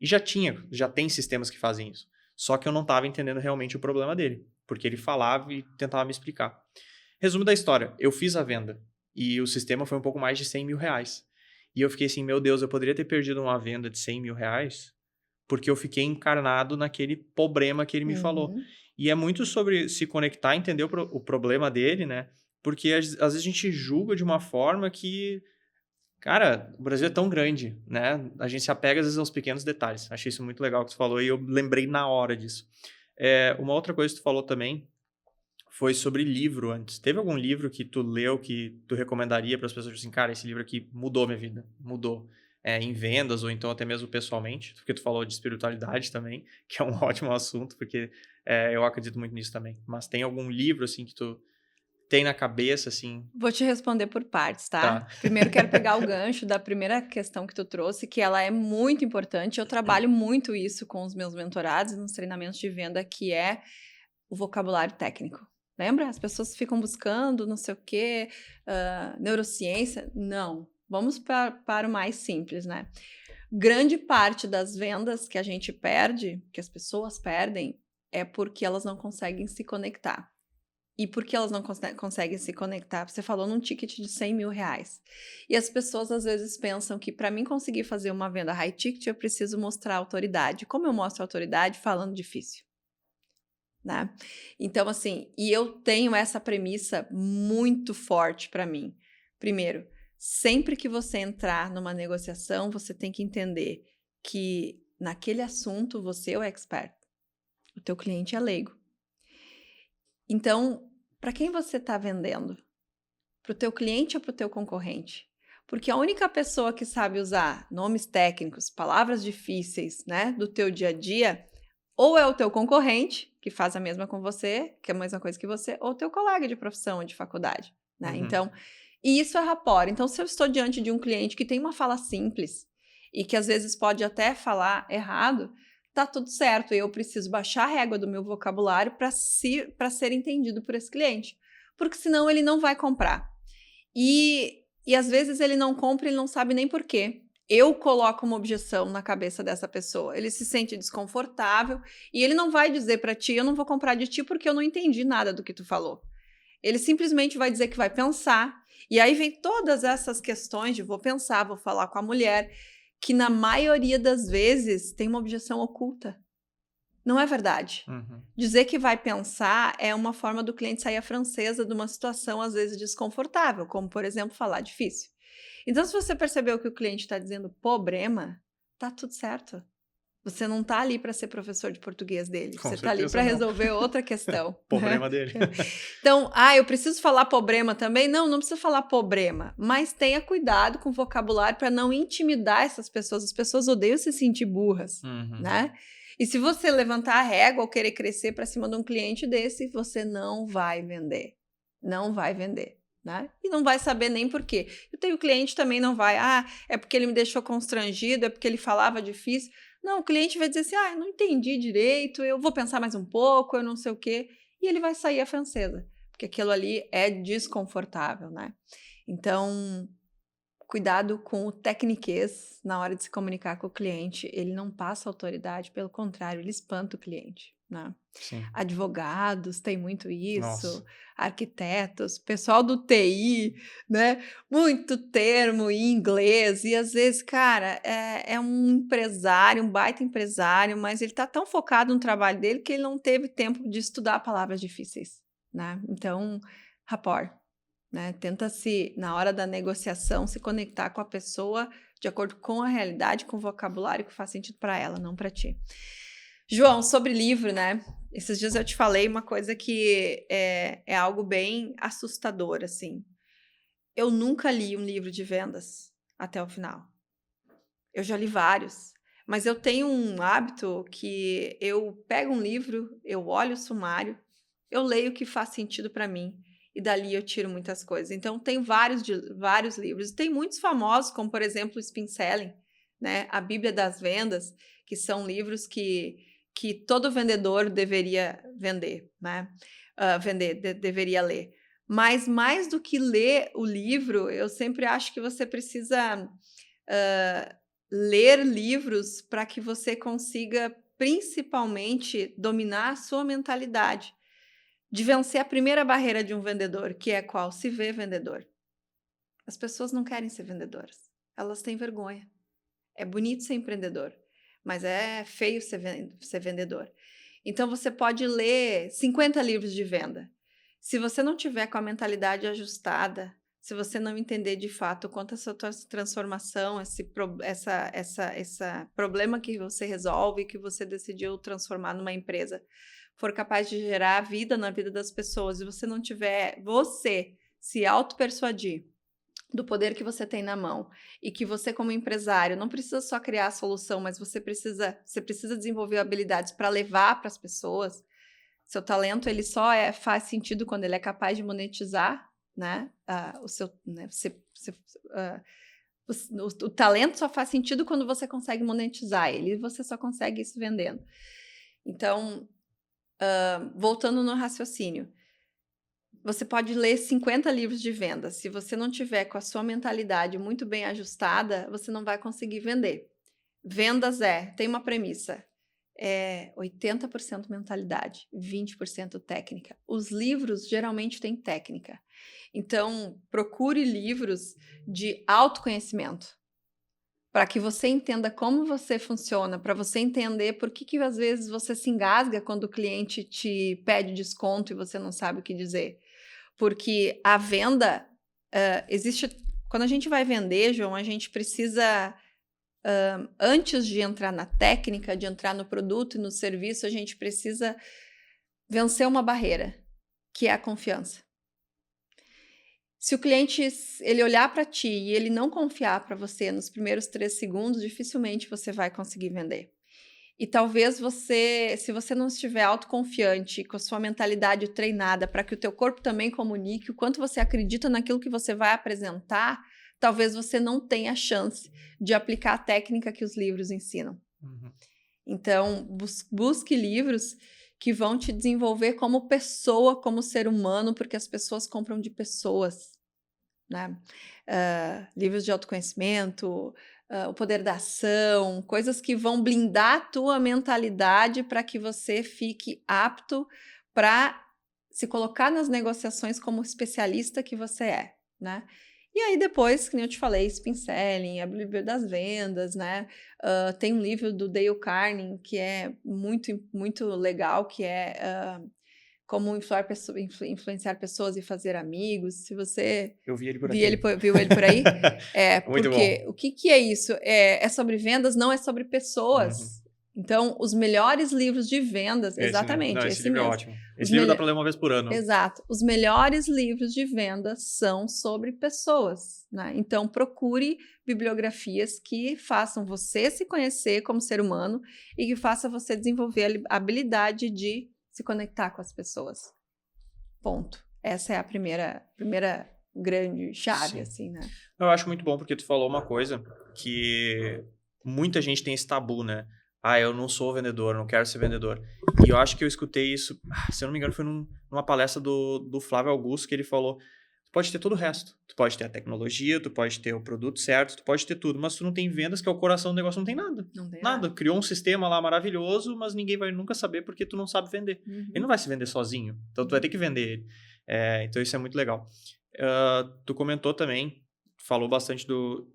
E já tem sistemas que fazem isso. Só que eu não estava entendendo realmente o problema dele, porque ele falava e tentava me explicar. Resumo da história, eu fiz a venda e o sistema foi um pouco mais de 100 mil reais. E eu fiquei assim, meu Deus, eu poderia ter perdido uma venda de 100 mil reais porque eu fiquei encarnado naquele problema que ele me falou. E é muito sobre se conectar, entender o problema dele, né? Porque às vezes a gente julga de uma forma que... Cara, o Brasil é tão grande, né? A gente se apega às vezes aos pequenos detalhes. Achei isso muito legal que tu falou e eu lembrei na hora disso. Uma outra coisa que tu falou também foi sobre livro antes. Teve algum livro que tu leu que tu recomendaria para as pessoas assim, cara, esse livro aqui mudou minha vida, mudou em vendas ou então até mesmo pessoalmente? Porque tu falou de espiritualidade também, que é um ótimo assunto, porque eu acredito muito nisso também. Mas tem algum livro assim que tu tem na cabeça, assim? Vou te responder por partes, tá? Tá. Primeiro quero pegar o gancho da primeira questão que tu trouxe, que ela é muito importante. Eu trabalho muito isso com os meus mentorados e nos treinamentos de venda, que é o vocabulário técnico. Lembra? As pessoas ficam buscando não sei o quê, neurociência. Não. Vamos para o mais simples, né? Grande parte das vendas que a gente perde, que as pessoas perdem, é porque elas não conseguem se conectar. E por que elas não conseguem se conectar? Você falou num ticket de 100 mil reais. E as pessoas às vezes pensam que para mim conseguir fazer uma venda high ticket, eu preciso mostrar autoridade. Como eu mostro autoridade? Falando difícil. Né? Então, assim, e eu tenho essa premissa muito forte para mim. Primeiro, sempre que você entrar numa negociação, você tem que entender que naquele assunto você é o expert. O teu cliente é leigo. Então, para quem você está vendendo? Para o teu cliente ou para o teu concorrente? Porque a única pessoa que sabe usar nomes técnicos, palavras difíceis, né, do teu dia a dia, ou é o teu concorrente, que faz a mesma com você, que é a mesma coisa que você, ou o teu colega de profissão ou de faculdade, né? Então, e isso é rapport. Então, se eu estou diante de um cliente que tem uma fala simples e que às vezes pode até falar errado, tá tudo certo. Eu preciso baixar a régua do meu vocabulário para ser entendido por esse cliente. Porque senão ele não vai comprar. E às vezes ele não compra e ele não sabe nem por quê. Eu coloco uma objeção na cabeça dessa pessoa. Ele se sente desconfortável e ele não vai dizer para ti, eu não vou comprar de ti porque eu não entendi nada do que tu falou. Ele simplesmente vai dizer que vai pensar. E aí vem todas essas questões de vou pensar, vou falar com a mulher, que na maioria das vezes tem uma objeção oculta. Não é verdade. Dizer que vai pensar é uma forma do cliente sair à francesa de uma situação às vezes desconfortável, como por exemplo falar difícil. Então se você percebeu que o cliente está dizendo problema, tá tudo certo. Você não está ali para ser professor de português dele. Você está ali para resolver outra questão. Problema dele. Então, eu preciso falar problema também? Não precisa falar problema. Mas tenha cuidado com o vocabulário para não intimidar essas pessoas. As pessoas odeiam se sentir burras, né? E se você levantar a régua ou querer crescer para cima de um cliente desse, você não vai vender. Não vai vender. Né? E não vai saber nem por quê. Eu tenho cliente também não vai, é porque ele me deixou constrangido, é porque ele falava difícil. Não, o cliente vai dizer assim, eu não entendi direito, eu vou pensar mais um pouco, eu não sei o quê. E ele vai sair à francesa, porque aquilo ali é desconfortável, né? Então, cuidado com o tecniquez na hora de se comunicar com o cliente. Ele não passa autoridade, pelo contrário, ele espanta o cliente, né? Sim. Advogados tem muito isso, Nossa. Arquitetos, pessoal do TI, né? Muito termo em inglês e às vezes, cara, é um empresário, um baita empresário, mas ele tá tão focado no trabalho dele que ele não teve tempo de estudar palavras difíceis, né? Então, rapport, né? Tenta na hora da negociação, se conectar com a pessoa de acordo com a realidade, com o vocabulário que faz sentido para ela, não para ti. João, sobre livro, né? Esses dias eu te falei uma coisa que é algo bem assustador, assim. Eu nunca li um livro de vendas até o final. Eu já li vários, mas eu tenho um hábito que eu pego um livro, eu olho o sumário, eu leio o que faz sentido para mim e dali eu tiro muitas coisas. Então, tem vários livros. Tem muitos famosos, como, por exemplo, o Spin Selling, né? A Bíblia das Vendas, que são livros que todo vendedor deveria vender, né? Deveria ler. Mas mais do que ler o livro, eu sempre acho que você precisa ler livros para que você consiga, principalmente, dominar a sua mentalidade. De vencer a primeira barreira de um vendedor, que é qual? Se ver vendedor. As pessoas não querem ser vendedoras. Elas têm vergonha. É bonito ser empreendedor, mas é feio ser vendedor. Então, você pode ler 50 livros de venda. Se você não tiver com a mentalidade ajustada, se você não entender de fato quanto essa tua transformação, esse problema que você resolve, que você decidiu transformar numa empresa, for capaz de gerar vida na vida das pessoas, e você não tiver, você se auto-persuadir do poder que você tem na mão e que você, como empresário, não precisa só criar a solução, mas você precisa desenvolver habilidades para levar para as pessoas, Seu talento, ele só faz sentido quando ele é capaz de monetizar, né? O seu, né? O talento só faz sentido quando você consegue monetizar ele, e você só consegue isso vendendo. Então, voltando no raciocínio, você pode ler 50 livros de venda. Se você não tiver com a sua mentalidade muito bem ajustada, você não vai conseguir vender. Vendas tem uma premissa, 80% mentalidade, 20% técnica. Os livros geralmente têm técnica. Então, procure livros de autoconhecimento, para que você entenda como você funciona, para você entender por que às vezes você se engasga quando o cliente te pede desconto e você não sabe o que dizer. Porque a venda, existe... Quando a gente vai vender, João, a gente precisa... antes de entrar na técnica, de entrar no produto e no serviço, a gente precisa vencer uma barreira, que é a confiança. Se o cliente ele olhar para ti e ele não confiar para você nos primeiros 3 segundos, dificilmente você vai conseguir vender. E talvez você, se você não estiver autoconfiante, com a sua mentalidade treinada para que o teu corpo também comunique o quanto você acredita naquilo que você vai apresentar, talvez você não tenha chance de aplicar a técnica que os livros ensinam. Uhum. Então, busque livros que vão te desenvolver como pessoa, como ser humano, porque as pessoas compram de pessoas, né? Livros de autoconhecimento, o poder da ação, coisas que vão blindar a tua mentalidade para que você fique apto para se colocar nas negociações como especialista que você é, né? E aí depois, que nem eu te falei, Spin Selling, a Bíblia das Vendas, né? Tem um livro do Dale Carnegie que é muito, muito legal, que é Como Influenciar Pessoas e Fazer Amigos. Se você Eu vi ele por viu ele por aí, Muito porque bom. o que é isso? É sobre vendas, não é sobre pessoas. Uhum. Então, os melhores livros de vendas, Esse, né? exatamente, Não, esse livro é mesmo. ótimo. Esse livro dá para ler uma vez por ano. Exato. Os melhores livros de vendas são sobre pessoas, né? Então, procure bibliografias que façam você se conhecer como ser humano e que façam você desenvolver a habilidade de se conectar com as pessoas. Ponto. Essa é a primeira grande chave, Sim. assim, né? Eu acho muito bom porque tu falou uma coisa que muita gente tem esse tabu, né? Eu não sou vendedor, não quero ser vendedor. E eu acho que eu escutei isso, se eu não me engano, foi numa palestra do Flávio Augusto, que ele falou, tu pode ter todo o resto. Tu pode ter a tecnologia, tu pode ter o produto certo, tu pode ter tudo, mas tu não tem vendas, que é o coração do negócio, não tem nada. Não tem Nada. Criou um sistema lá maravilhoso, mas ninguém vai nunca saber porque tu não sabe vender. Uhum. Ele não vai se vender sozinho, então tu vai ter que vender ele. Então isso é muito legal. Tu comentou também, falou bastante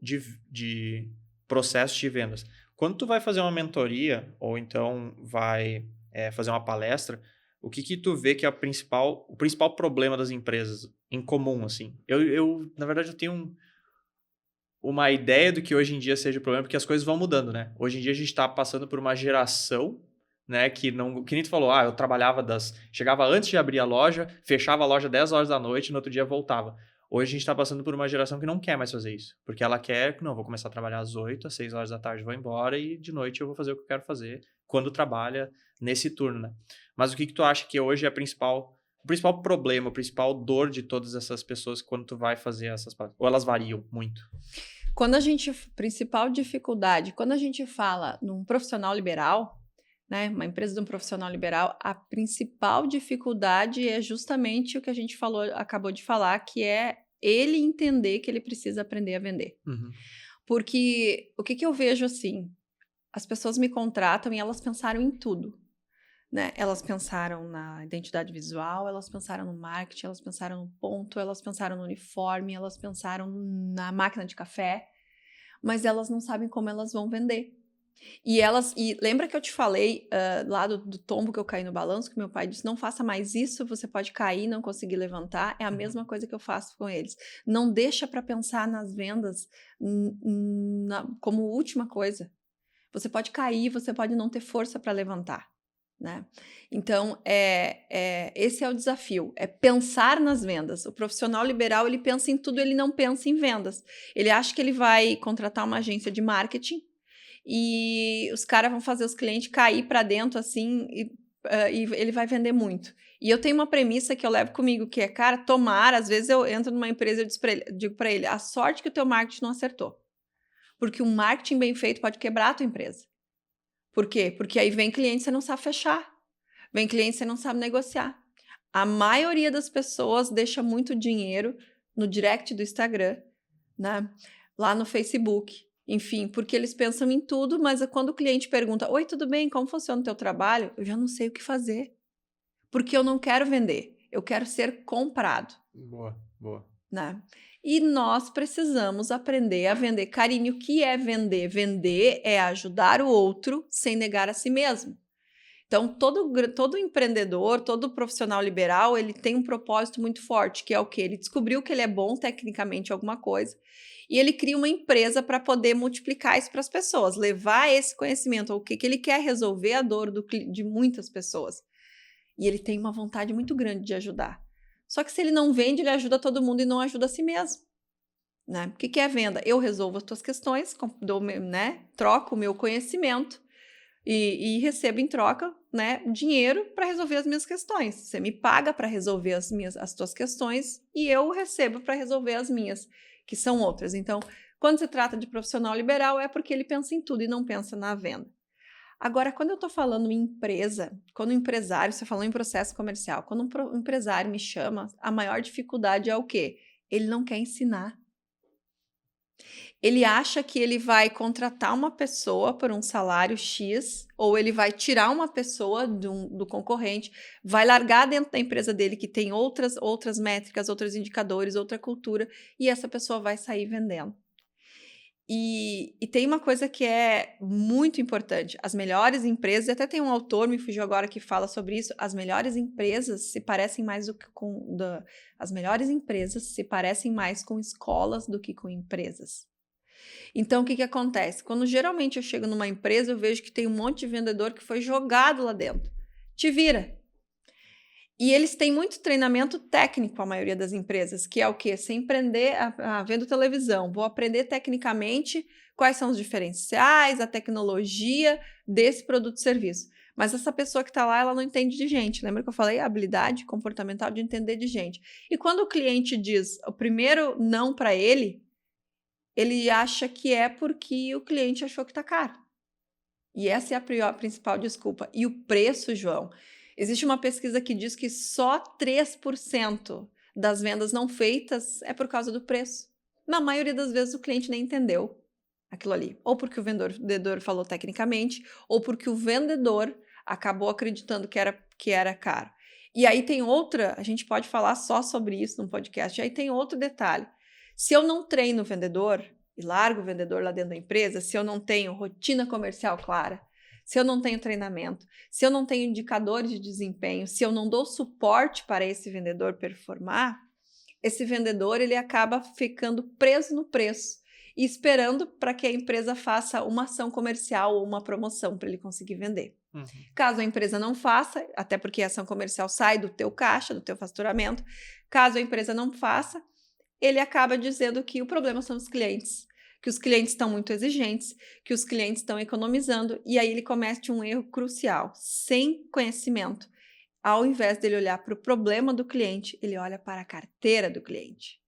de processo de vendas. Quando tu vai fazer uma mentoria, ou então vai fazer uma palestra, o que tu vê que é o principal problema das empresas em comum, assim? Eu na verdade, eu tenho uma ideia do que hoje em dia seja o problema, porque as coisas vão mudando, né? Hoje em dia a gente está passando por uma geração, né, que nem tu falou, eu trabalhava chegava antes de abrir a loja, fechava a loja 10 horas da noite, no outro dia voltava. Hoje a gente está passando por uma geração que não quer mais fazer isso, porque ela quer, não, vou começar a trabalhar às 8, às 6 horas da tarde vou embora e de noite eu vou fazer o que eu quero fazer quando trabalha nesse turno, né? Mas o que tu acha que hoje é o principal problema, a principal dor de todas essas pessoas quando tu vai fazer essas palestras? Ou elas variam muito? Principal dificuldade, quando a gente fala num profissional liberal, né, uma empresa de um profissional liberal, a principal dificuldade é justamente o que a gente acabou de falar, que é ele entender que ele precisa aprender a vender. Uhum. Porque o que eu vejo assim, as pessoas me contratam e elas pensaram em tudo, né? Elas pensaram na identidade visual, elas pensaram no marketing, elas pensaram no ponto, elas pensaram no uniforme, elas pensaram na máquina de café, mas elas não sabem como elas vão vender. E lembra que eu te falei lá do tombo que eu caí no balanço, que meu pai disse, não faça mais isso, você pode cair e não conseguir levantar. É a mesma coisa que eu faço com eles. Não deixa para pensar nas vendas como última coisa. Você pode cair, você pode não ter força para levantar, né? Então, esse é o desafio, é pensar nas vendas. O profissional liberal, ele pensa em tudo, ele não pensa em vendas. Ele acha que ele vai contratar uma agência de marketing e os caras vão fazer os clientes cair para dentro, assim, e e ele vai vender muito. E eu tenho uma premissa que eu levo comigo, que é, cara, tomara, às vezes eu entro numa empresa e digo para ele, a sorte que o teu marketing não acertou. Porque um marketing bem feito pode quebrar a tua empresa. Por quê? Porque aí vem cliente que você não sabe fechar. Vem cliente que você não sabe negociar. A maioria das pessoas deixa muito dinheiro no direct do Instagram, né? Lá no Facebook, enfim, porque eles pensam em tudo, mas quando o cliente pergunta, oi, tudo bem, como funciona o teu trabalho? Eu já não sei o que fazer, porque eu não quero vender, eu quero ser comprado. Boa, boa. Né? E nós precisamos aprender a vender. Karine, o que é vender? Vender é ajudar o outro sem negar a si mesmo. Então, todo empreendedor, todo profissional liberal, ele tem um propósito muito forte, que é o quê? Ele descobriu que ele é bom tecnicamente em alguma coisa e ele cria uma empresa para poder multiplicar isso para as pessoas, levar esse conhecimento, o que ele quer resolver a dor de muitas pessoas. E ele tem uma vontade muito grande de ajudar. Só que se ele não vende, ele ajuda todo mundo e não ajuda a si mesmo. Né? O que é venda? Eu resolvo as tuas questões, né? Troco o meu conhecimento e recebo em troca, né, dinheiro para resolver as minhas questões. Você me paga para resolver as tuas questões e eu recebo para resolver as minhas, que são outras. Então, quando se trata de profissional liberal, é porque ele pensa em tudo e não pensa na venda. Agora, quando eu estou falando em empresa, quando o empresário, você falou em processo comercial, quando um empresário me chama, a maior dificuldade é o quê? Ele não quer ensinar. Ele acha que ele vai contratar uma pessoa por um salário X, ou ele vai tirar uma pessoa do concorrente, vai largar dentro da empresa dele que tem outras métricas, outros indicadores, outra cultura, e essa pessoa vai sair vendendo. E tem uma coisa que é muito importante. As melhores empresas, até tem um autor, me fugiu agora, que fala sobre isso, as melhores empresas se parecem mais as melhores empresas se parecem mais com escolas do que com empresas. Então, o que acontece? Quando geralmente eu chego numa empresa, eu vejo que tem um monte de vendedor que foi jogado lá dentro. Te vira. E eles têm muito treinamento técnico, a maioria das empresas, que é o quê? Sem aprender vendo televisão. Vou aprender tecnicamente quais são os diferenciais, a tecnologia desse produto e serviço. Mas essa pessoa que está lá, ela não entende de gente. Lembra que eu falei? A habilidade comportamental de entender de gente. E quando o cliente diz o primeiro não para ele acha que é porque o cliente achou que está caro. E essa é a principal desculpa. E o preço, João? Existe uma pesquisa que diz que só 3% das vendas não feitas é por causa do preço. Na maioria das vezes o cliente nem entendeu aquilo ali. Ou porque o vendedor falou tecnicamente, ou porque o vendedor acabou acreditando que era caro. E aí tem outra, a gente pode falar só sobre isso num podcast, e aí tem outro detalhe. Se eu não treino o vendedor e largo o vendedor lá dentro da empresa, se eu não tenho rotina comercial clara, se eu não tenho treinamento, se eu não tenho indicadores de desempenho, se eu não dou suporte para esse vendedor performar, esse vendedor ele acaba ficando preso no preço e esperando para que a empresa faça uma ação comercial ou uma promoção para ele conseguir vender. Uhum. Caso a empresa não faça, até porque a ação comercial sai do teu caixa, do teu faturamento, caso a empresa não faça, ele acaba dizendo que o problema são os clientes, que os clientes estão muito exigentes, que os clientes estão economizando, e aí ele comete um erro crucial, sem conhecimento. Ao invés dele olhar para o problema do cliente, ele olha para a carteira do cliente.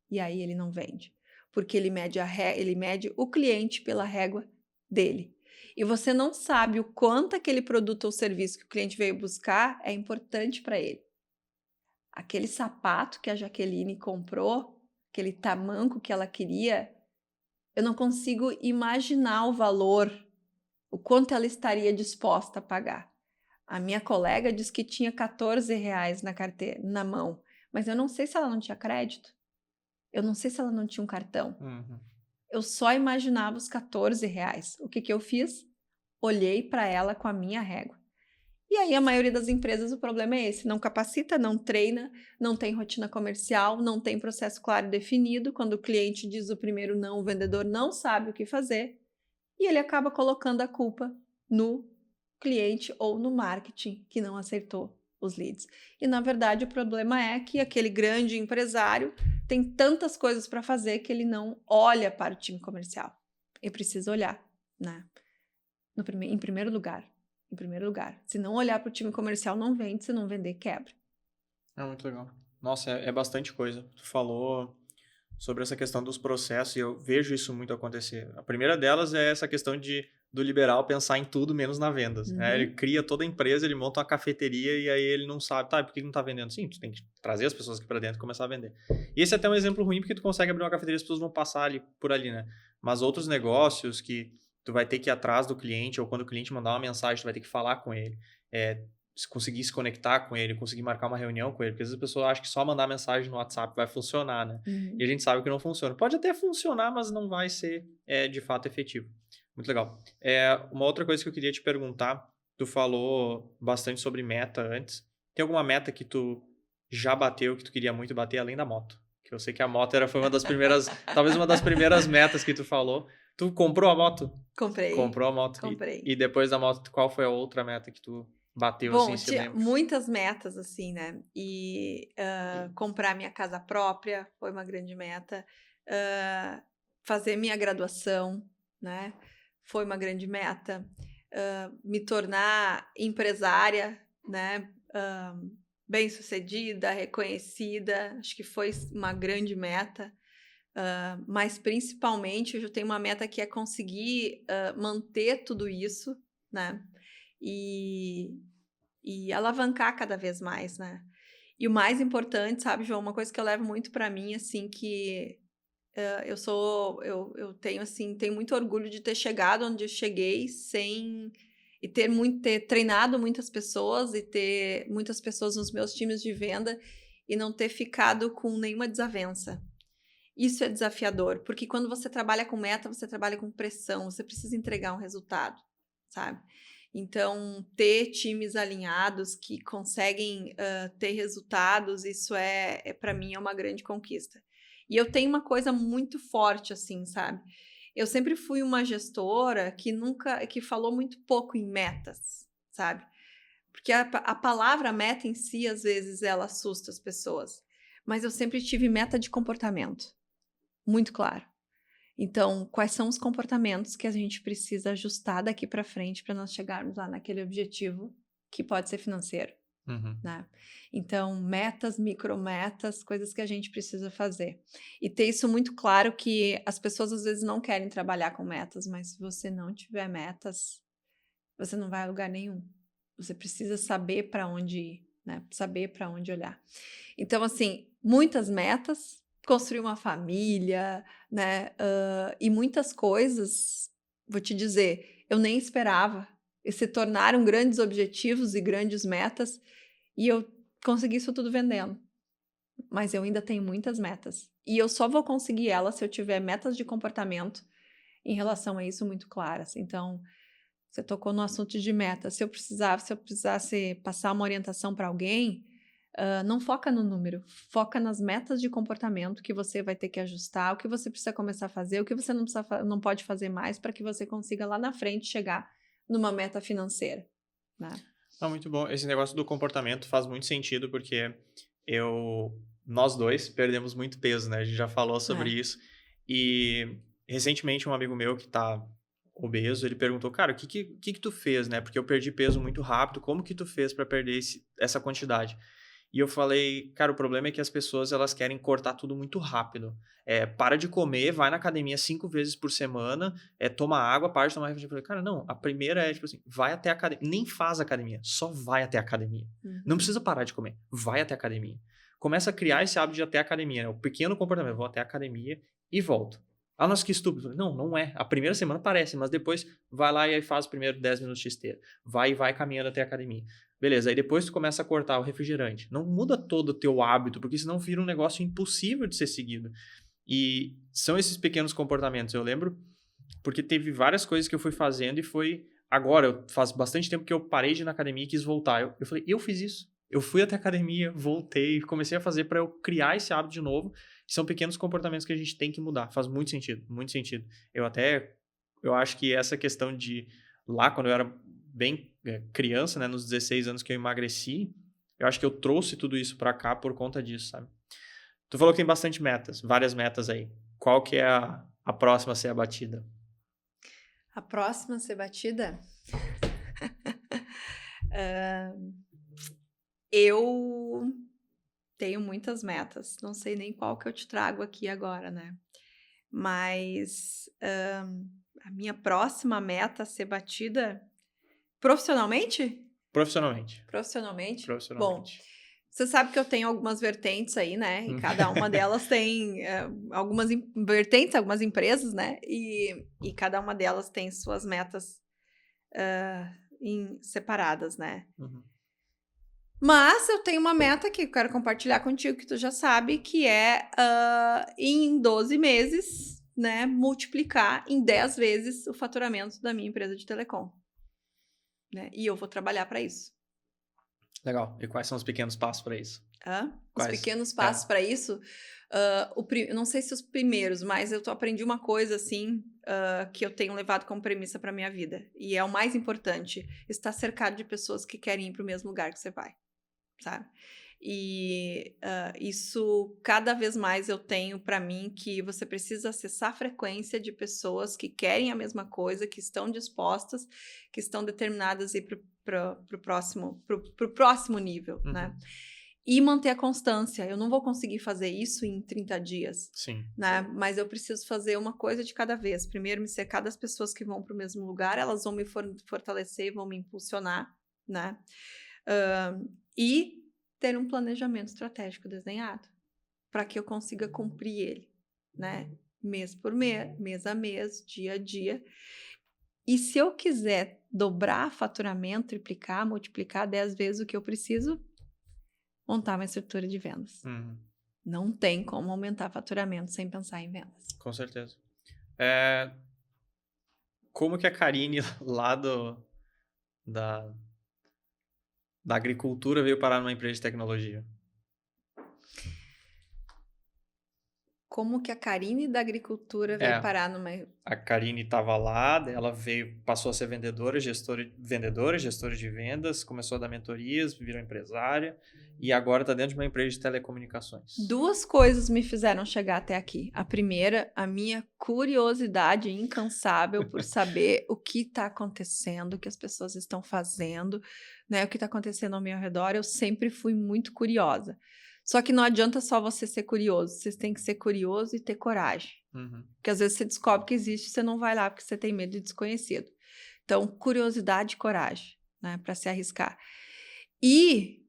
E aí ele não vende, porque ele mede o cliente pela régua dele. E você não sabe o quanto aquele produto ou serviço que o cliente veio buscar é importante para ele. Aquele sapato que a Jaqueline comprou, aquele tamanco que ela queria, eu não consigo imaginar o valor, o quanto ela estaria disposta a pagar. A minha colega disse que tinha R$14 na carteira, na mão, mas eu não sei se ela não tinha crédito. Eu não sei se ela não tinha um cartão. Uhum. Eu só imaginava os R$14. O que eu fiz? Olhei para ela com a minha régua. E aí a maioria das empresas o problema é esse, não capacita, não treina, não tem rotina comercial, não tem processo claro e definido. Quando o cliente diz o primeiro não, o vendedor não sabe o que fazer e ele acaba colocando a culpa no cliente ou no marketing que não acertou os leads. E na verdade o problema é que aquele grande empresário tem tantas coisas para fazer que ele não olha para o time comercial. Ele precisa olhar, né? Em primeiro lugar. em primeiro lugar. Se não olhar para o time comercial, não vende. Se não vender, quebra. É muito legal. Nossa, é bastante coisa. Tu falou sobre essa questão dos processos e eu vejo isso muito acontecer. A primeira delas é essa questão do liberal pensar em tudo menos na vendas. Né? Ele cria toda a empresa, ele monta uma cafeteria e aí ele não sabe, tá, por que não tá vendendo? Sim, tu tem que trazer as pessoas aqui para dentro e começar a vender. E esse é até um exemplo ruim porque tu consegue abrir uma cafeteria e as pessoas vão passar ali, por ali, né? Mas outros negócios que tu vai ter que ir atrás do cliente ou quando o cliente mandar uma mensagem, tu vai ter que falar com ele. Conseguir se conectar com ele, conseguir marcar uma reunião com ele, porque às vezes a pessoa acha que só mandar mensagem no WhatsApp vai funcionar, né? E a gente sabe que não funciona. Pode até funcionar, mas não vai ser de fato efetivo. Muito legal. Uma outra coisa que eu queria te perguntar, tu falou bastante sobre meta antes. Tem alguma meta que tu já bateu, que tu queria muito bater, além da moto? Que eu sei que a moto foi uma das primeiras, talvez uma das primeiras metas que tu falou. Tu comprou a moto? Comprei. Comprou a moto. Comprei. E depois da moto, qual foi a outra meta que tu bateu? Bom, assim, se tinha lembra? muitas metas, assim, né? E comprar minha casa própria foi uma grande meta. Fazer minha graduação, né? Foi uma grande meta. Me tornar empresária, né? Bem-sucedida, reconhecida. Acho que foi uma grande meta. Mas, principalmente, eu tenho uma meta que é conseguir manter tudo isso, né? E alavancar cada vez mais, né? E o mais importante, sabe, João, uma coisa que eu levo muito para mim, assim, que eu tenho, assim, tenho muito orgulho de ter chegado onde eu cheguei e ter treinado muitas pessoas e ter muitas pessoas nos meus times de venda e não ter ficado com nenhuma desavença. Isso é desafiador, porque quando você trabalha com meta, você trabalha com pressão, você precisa entregar um resultado, sabe? Então, ter times alinhados que conseguem ter resultados, isso para mim, é uma grande conquista. E eu tenho uma coisa muito forte, assim, sabe? Eu sempre fui uma gestora que falou muito pouco em metas, sabe? Porque a palavra meta em si, às vezes, ela assusta as pessoas. Mas eu sempre tive meta de comportamento, muito claro. Então, quais são os comportamentos que a gente precisa ajustar daqui para frente para nós chegarmos lá naquele objetivo que pode ser financeiro, né? Então, metas, micrometas, coisas que a gente precisa fazer. E ter isso muito claro que as pessoas às vezes não querem trabalhar com metas, mas se você não tiver metas, você não vai a lugar nenhum. Você precisa saber para onde ir, né? Saber para onde olhar. Então, assim, muitas metas, construir uma família, né? E muitas coisas, vou te dizer, eu nem esperava. E se tornaram grandes objetivos e grandes metas, e eu consegui isso tudo vendendo. Mas eu ainda tenho muitas metas. E eu só vou conseguir elas se eu tiver metas de comportamento em relação a isso muito claras. Então, você tocou no assunto de metas. Se eu precisasse passar uma orientação para alguém, não foca no número, foca nas metas de comportamento que você vai ter que ajustar, o que você precisa começar a fazer, o que você não pode fazer mais para que você consiga lá na frente chegar numa meta financeira, né? Muito bom. Esse negócio do comportamento faz muito sentido porque nós dois perdemos muito peso, né? A gente já falou sobre isso. E recentemente um amigo meu que tá obeso, ele perguntou, cara, o que tu fez, né? Porque eu perdi peso muito rápido, como que tu fez para perder essa quantidade? E eu falei, cara, o problema é que as pessoas, elas querem cortar tudo muito rápido. Para de comer, vai na academia 5 vezes por semana, toma água, para de tomar refrigerante. Eu falei, cara, não, a primeira é, tipo assim, vai até a academia. Nem faz academia, só vai até a academia. Não precisa parar de comer, vai até a academia. Começa a criar esse hábito de ir até a academia, né? O pequeno comportamento, vou até a academia e volto. Ah, nossa, que estúpido. Eu falei, não é. A primeira semana parece, mas depois vai lá e aí faz o primeiro 10 minutos de esteira. Vai caminhando até a academia. Beleza, aí depois tu começa a cortar o refrigerante. Não muda todo o teu hábito, porque senão vira um negócio impossível de ser seguido. E são esses pequenos comportamentos. Eu lembro porque teve várias coisas que eu fui fazendo e foi... Agora, faz bastante tempo que eu parei de ir na academia e quis voltar. Eu falei, eu fiz isso. Eu fui até a academia, voltei, comecei a fazer para eu criar esse hábito de novo. São pequenos comportamentos que a gente tem que mudar. Faz muito sentido, muito sentido. Eu acho que essa questão de... Lá, quando eu era bem criança, né, nos 16 anos que eu emagreci, eu acho que eu trouxe tudo isso pra cá por conta disso, sabe? Tu falou que tem bastante metas, várias metas aí. Qual que é a próxima a ser abatida? A próxima a ser batida? Eu tenho muitas metas. Não sei nem qual que eu te trago aqui agora, né? Mas a minha próxima meta a ser batida profissionalmente? Profissionalmente. Profissionalmente? Bom, Profissionalmente. você sabe que eu tenho algumas vertentes aí, né? E cada uma delas tem algumas vertentes, algumas empresas, né? E cada uma delas tem suas metas separadas, né? Uhum. Mas eu tenho uma meta que eu quero compartilhar contigo, que tu já sabe, que é em 12 meses, né, multiplicar em 10 vezes o faturamento da minha empresa de telecom. Né? E eu vou trabalhar para isso. Legal. E quais são os pequenos passos para isso? Os pequenos passos para isso? Não sei se os primeiros, mas eu aprendi uma coisa assim que eu tenho levado como premissa para minha vida. E é o mais importante: estar cercado de pessoas que querem ir para o mesmo lugar que você vai. Sabe? E isso cada vez mais eu tenho para mim, que você precisa acessar a frequência de pessoas que querem a mesma coisa, que estão dispostas, que estão determinadas a ir pro próximo nível, né? E manter a constância. Eu não vou conseguir fazer isso em 30 dias. Sim. Né? Mas eu preciso fazer uma coisa de cada vez. Primeiro, me cercar das pessoas que vão para o mesmo lugar, elas vão me fortalecer, vão me impulsionar, né? E ter um planejamento estratégico desenhado para que eu consiga cumprir ele, né? Mês por mês a mês, dia a dia. E se eu quiser dobrar faturamento, triplicar, multiplicar 10 vezes o que eu preciso, montar uma estrutura de vendas. Não tem como aumentar faturamento sem pensar em vendas. Com certeza. Como que a Karine lá da agricultura veio parar numa empresa de tecnologia? Como que a Karine da agricultura veio parar numa... A Karine estava lá, ela passou a ser vendedora, gestora de vendas, começou a dar mentorias, virou empresária e agora está dentro de uma empresa de telecomunicações. 2 coisas me fizeram chegar até aqui. A primeira, a minha curiosidade incansável por saber o que está acontecendo, o que as pessoas estão fazendo, né, o que está acontecendo ao meu redor. Eu sempre fui muito curiosa. Só que não adianta só você ser curioso, você tem que ser curioso e ter coragem. Porque às vezes você descobre que existe, você não vai lá porque você tem medo de desconhecido. Então, curiosidade e coragem, né, para se arriscar. E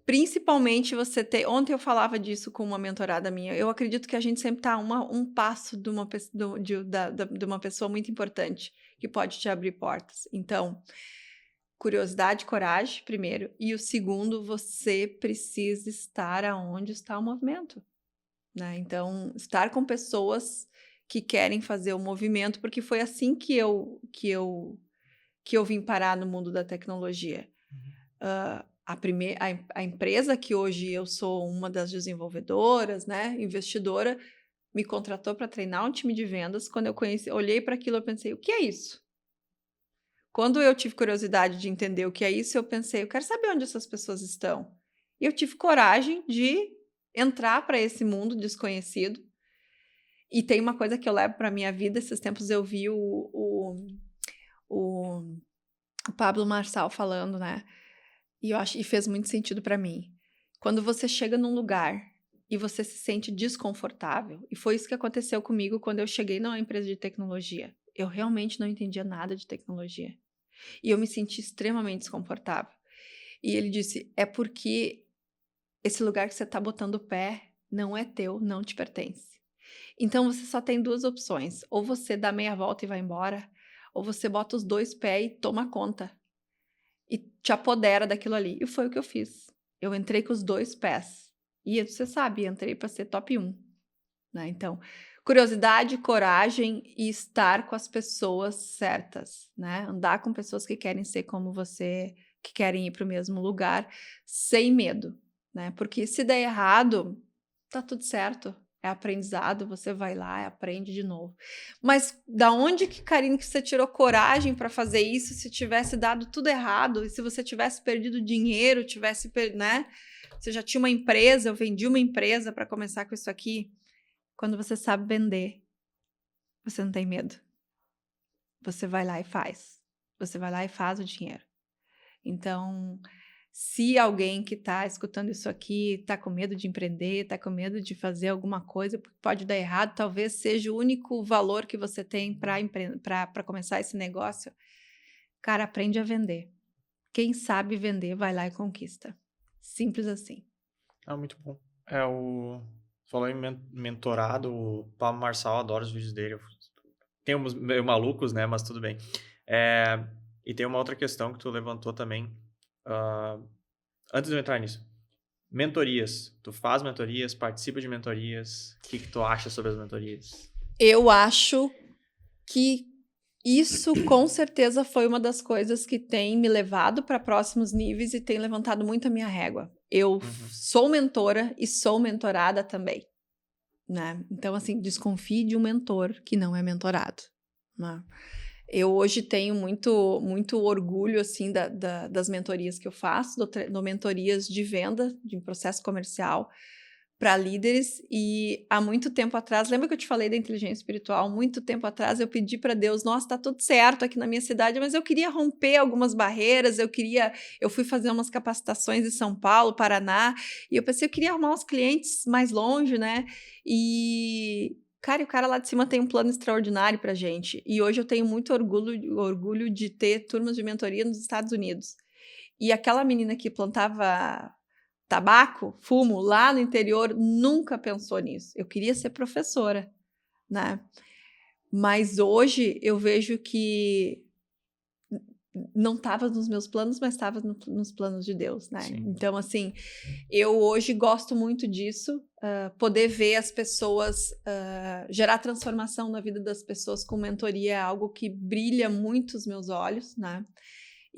principalmente você ter... Ontem eu falava disso com uma mentorada minha. Eu acredito que a gente sempre está um passo de uma pessoa muito importante que pode te abrir portas. Então, curiosidade e coragem, primeiro. E o segundo, você precisa estar aonde está o movimento. Né? Então, estar com pessoas que querem fazer o movimento, porque foi assim que eu vim parar no mundo da tecnologia. A empresa que hoje eu sou uma das desenvolvedoras, né, investidora, me contratou para treinar um time de vendas. Quando eu olhei para aquilo, eu pensei, o que é isso? Quando eu tive curiosidade de entender o que é isso, eu pensei, eu quero saber onde essas pessoas estão. E eu tive coragem de entrar para esse mundo desconhecido. E tem uma coisa que eu levo para minha vida. Esses tempos eu vi o Pablo Marçal falando, né? E fez muito sentido para mim. Quando você chega num lugar e você se sente desconfortável, e foi isso que aconteceu comigo quando eu cheguei numa empresa de tecnologia. Eu realmente não entendia nada de tecnologia. E eu me senti extremamente desconfortável. E ele disse, é porque esse lugar que você está botando o pé não é teu, não te pertence. Então você só tem 2 opções. Ou você dá meia volta e vai embora, ou você bota os 2 pés e toma conta. E te apodera daquilo ali. E foi o que eu fiz. Eu entrei com os 2 pés. E você sabe, entrei para ser top 1. Né? Então, curiosidade, coragem e estar com as pessoas certas. Né? Andar com pessoas que querem ser como você, que querem ir para o mesmo lugar, sem medo. Né? Porque se der errado, tá tudo certo. É aprendizado, você vai lá e aprende de novo. Mas da onde que, Karine, que você tirou coragem para fazer isso se tivesse dado tudo errado? E se você tivesse perdido dinheiro, né? Você já tinha uma empresa, eu vendi uma empresa para começar com isso aqui. Quando você sabe vender, você não tem medo. Você vai lá e faz. Você vai lá e faz o dinheiro. Então, se alguém que está escutando isso aqui está com medo de empreender, está com medo de fazer alguma coisa, porque pode dar errado, talvez seja o único valor que você tem para começar esse negócio, cara, aprende a vender. Quem sabe vender, vai lá e conquista. Simples assim. Muito bom. Falou em mentorado, o Pablo Marçal, adoro os vídeos dele. Tem uns meio malucos, né? Mas tudo bem. E tem uma outra questão que tu levantou também. Antes de eu entrar nisso. Mentorias. Tu faz mentorias, participa de mentorias. O que tu acha sobre as mentorias? Eu acho que isso, com certeza, foi uma das coisas que tem me levado para próximos níveis e tem levantado muito a minha régua. Eu sou mentora e sou mentorada também, né? Então, assim, desconfie de um mentor que não é mentorado, né? Eu hoje tenho muito, muito orgulho, assim, das mentorias que eu faço, dou mentorias de venda, de processo comercial, para líderes, e há muito tempo atrás, lembra que eu te falei da inteligência espiritual? Muito tempo atrás eu pedi para Deus, nossa, tá tudo certo aqui na minha cidade, mas eu queria romper algumas barreiras, eu fui fazer umas capacitações em São Paulo, Paraná, e eu pensei, eu queria arrumar uns clientes mais longe, né? Cara, e o cara lá de cima tem um plano extraordinário pra gente, e hoje eu tenho muito orgulho de ter turmas de mentoria nos Estados Unidos. E aquela menina que plantava tabaco, fumo, lá no interior, nunca pensou nisso. Eu queria ser professora, né? Mas hoje eu vejo que não estava nos meus planos, mas estava nos planos de Deus, né? Sim. Então, assim, eu hoje gosto muito disso, poder ver as pessoas, gerar transformação na vida das pessoas com mentoria é algo que brilha muito os meus olhos, né?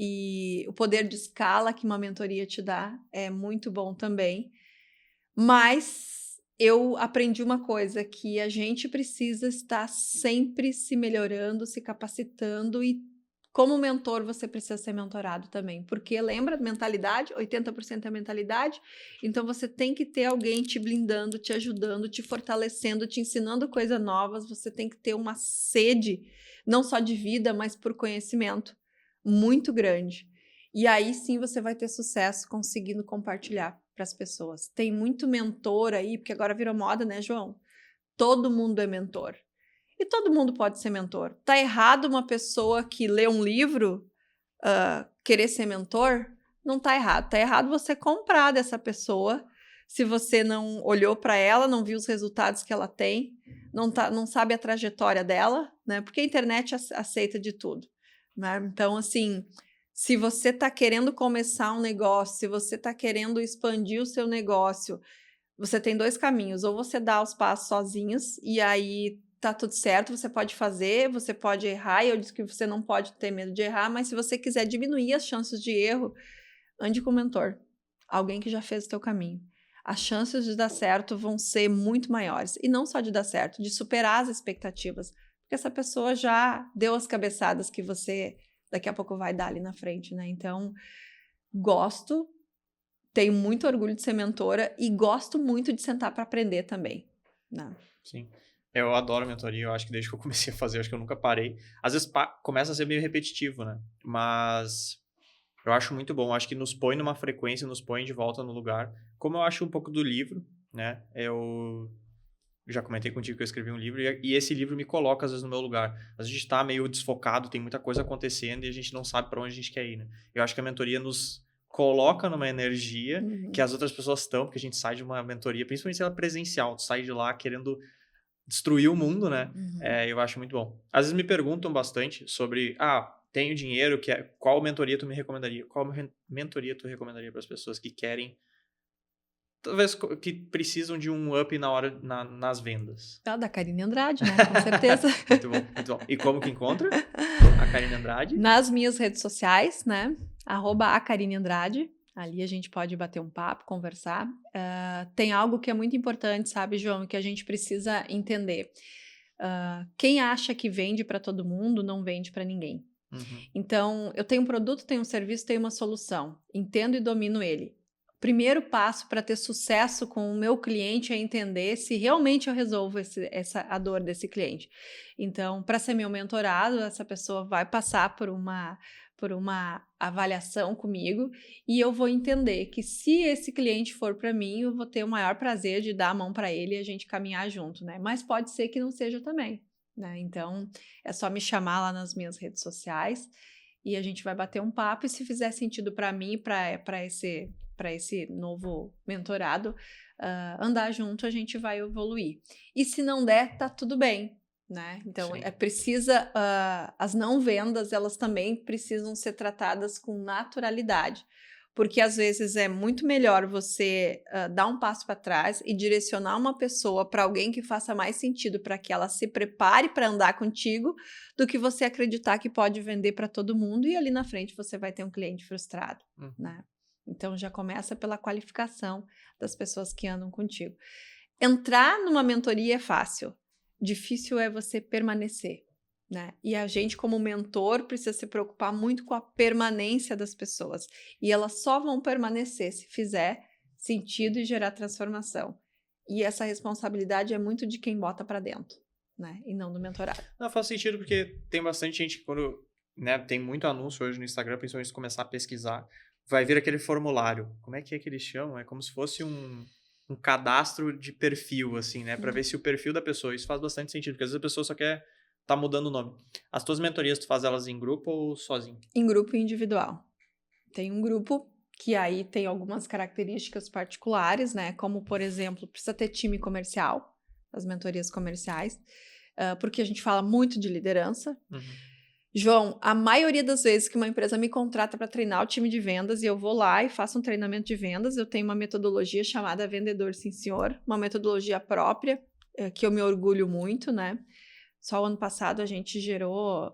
E o poder de escala que uma mentoria te dá é muito bom também. Mas eu aprendi uma coisa, que a gente precisa estar sempre se melhorando, se capacitando, e como mentor você precisa ser mentorado também. Porque lembra, mentalidade, 80% é mentalidade, então você tem que ter alguém te blindando, te ajudando, te fortalecendo, te ensinando coisas novas, você tem que ter uma sede, não só de vida, mas por conhecimento muito grande. E aí sim você vai ter sucesso conseguindo compartilhar para as pessoas. Tem muito mentor aí, porque agora virou moda, né, João? Todo mundo é mentor. E todo mundo pode ser mentor. Tá errado uma pessoa que lê um livro querer ser mentor? Não tá errado. Tá errado você comprar dessa pessoa se você não olhou para ela, não viu os resultados que ela tem, não sabe a trajetória dela, né? Porque a internet aceita de tudo. Né? Então, assim, se você está querendo começar um negócio, se você está querendo expandir o seu negócio, você tem dois caminhos. Ou você dá os passos sozinhos e aí tá tudo certo, você pode fazer, você pode errar, e eu disse que você não pode ter medo de errar, mas se você quiser diminuir as chances de erro, ande com um mentor, alguém que já fez o teu caminho. As chances de dar certo vão ser muito maiores. E não só de dar certo, de superar as expectativas. Porque essa pessoa já deu as cabeçadas que você daqui a pouco vai dar ali na frente, né? Então, tenho muito orgulho de ser mentora e gosto muito de sentar para aprender também, né? Sim. Eu adoro mentoria, eu acho que desde que eu comecei a fazer, eu acho que eu nunca parei. Às vezes começa a ser meio repetitivo, né? Mas eu acho muito bom, eu acho que nos põe numa frequência, nos põe de volta no lugar. Como eu acho um pouco do livro, né? Eu já comentei contigo que eu escrevi um livro e esse livro me coloca às vezes no meu lugar. Às vezes a gente tá meio desfocado, tem muita coisa acontecendo e a gente não sabe para onde a gente quer ir, né? Eu acho que a mentoria nos coloca numa energia que as outras pessoas estão, porque a gente sai de uma mentoria, principalmente se ela é presencial, tu sai de lá querendo destruir o mundo, né? Eu acho muito bom. Às vezes me perguntam bastante sobre, tenho dinheiro, qual mentoria tu me recomendaria? Qual mentoria tu recomendaria para as pessoas que querem, talvez que precisam de um up na hora, nas vendas? Da Karine Andrade, né? Com certeza. Muito bom, muito bom. E como que encontra a Karine Andrade? Nas minhas redes sociais, né? @aKarineAndrade. Ali a gente pode bater um papo, conversar. Tem algo que é muito importante, sabe, João, que a gente precisa entender. Quem acha que vende para todo mundo, não vende para ninguém. Então, eu tenho um produto, tenho um serviço, tenho uma solução. Entendo e domino ele. Primeiro passo para ter sucesso com o meu cliente é entender se realmente eu resolvo a dor desse cliente. Então, para ser meu mentorado, essa pessoa vai passar por por uma avaliação comigo e eu vou entender que se esse cliente for para mim, eu vou ter o maior prazer de dar a mão para ele e a gente caminhar junto, né? Mas pode ser que não seja também, né? Então, é só me chamar lá nas minhas redes sociais e a gente vai bater um papo e se fizer sentido para mim, para esse novo mentorado, andar junto, a gente vai evoluir. E se não der, tá tudo bem, né? Então, as não vendas, elas também precisam ser tratadas com naturalidade, porque às vezes é muito melhor você dar um passo para trás e direcionar uma pessoa para alguém que faça mais sentido para que ela se prepare para andar contigo, do que você acreditar que pode vender para todo mundo e ali na frente você vai ter um cliente frustrado, né? Então, já começa pela qualificação das pessoas que andam contigo. Entrar numa mentoria é fácil. Difícil é você permanecer, né? E a gente, como mentor, precisa se preocupar muito com a permanência das pessoas. E elas só vão permanecer se fizer sentido e gerar transformação. E essa responsabilidade é muito de quem bota para dentro, né? E não do mentorado. Não, faz sentido porque tem bastante gente que quando, né, tem muito anúncio hoje no Instagram, principalmente se começar a pesquisar, vai vir aquele formulário. Como é que eles chamam? É como se fosse um cadastro de perfil, assim, né? Pra ver se o perfil da pessoa... Isso faz bastante sentido, porque às vezes a pessoa só quer tá mudando o nome. As tuas mentorias, tu faz elas em grupo ou sozinho? Em grupo e individual. Tem um grupo que aí tem algumas características particulares, né? Como, por exemplo, precisa ter time comercial, as mentorias comerciais, porque a gente fala muito de liderança. João, a maioria das vezes que uma empresa me contrata para treinar o time de vendas e eu vou lá e faço um treinamento de vendas, eu tenho uma metodologia chamada Vendedor Sim Senhor, uma metodologia própria, que eu me orgulho muito, né? Só o ano passado a gente gerou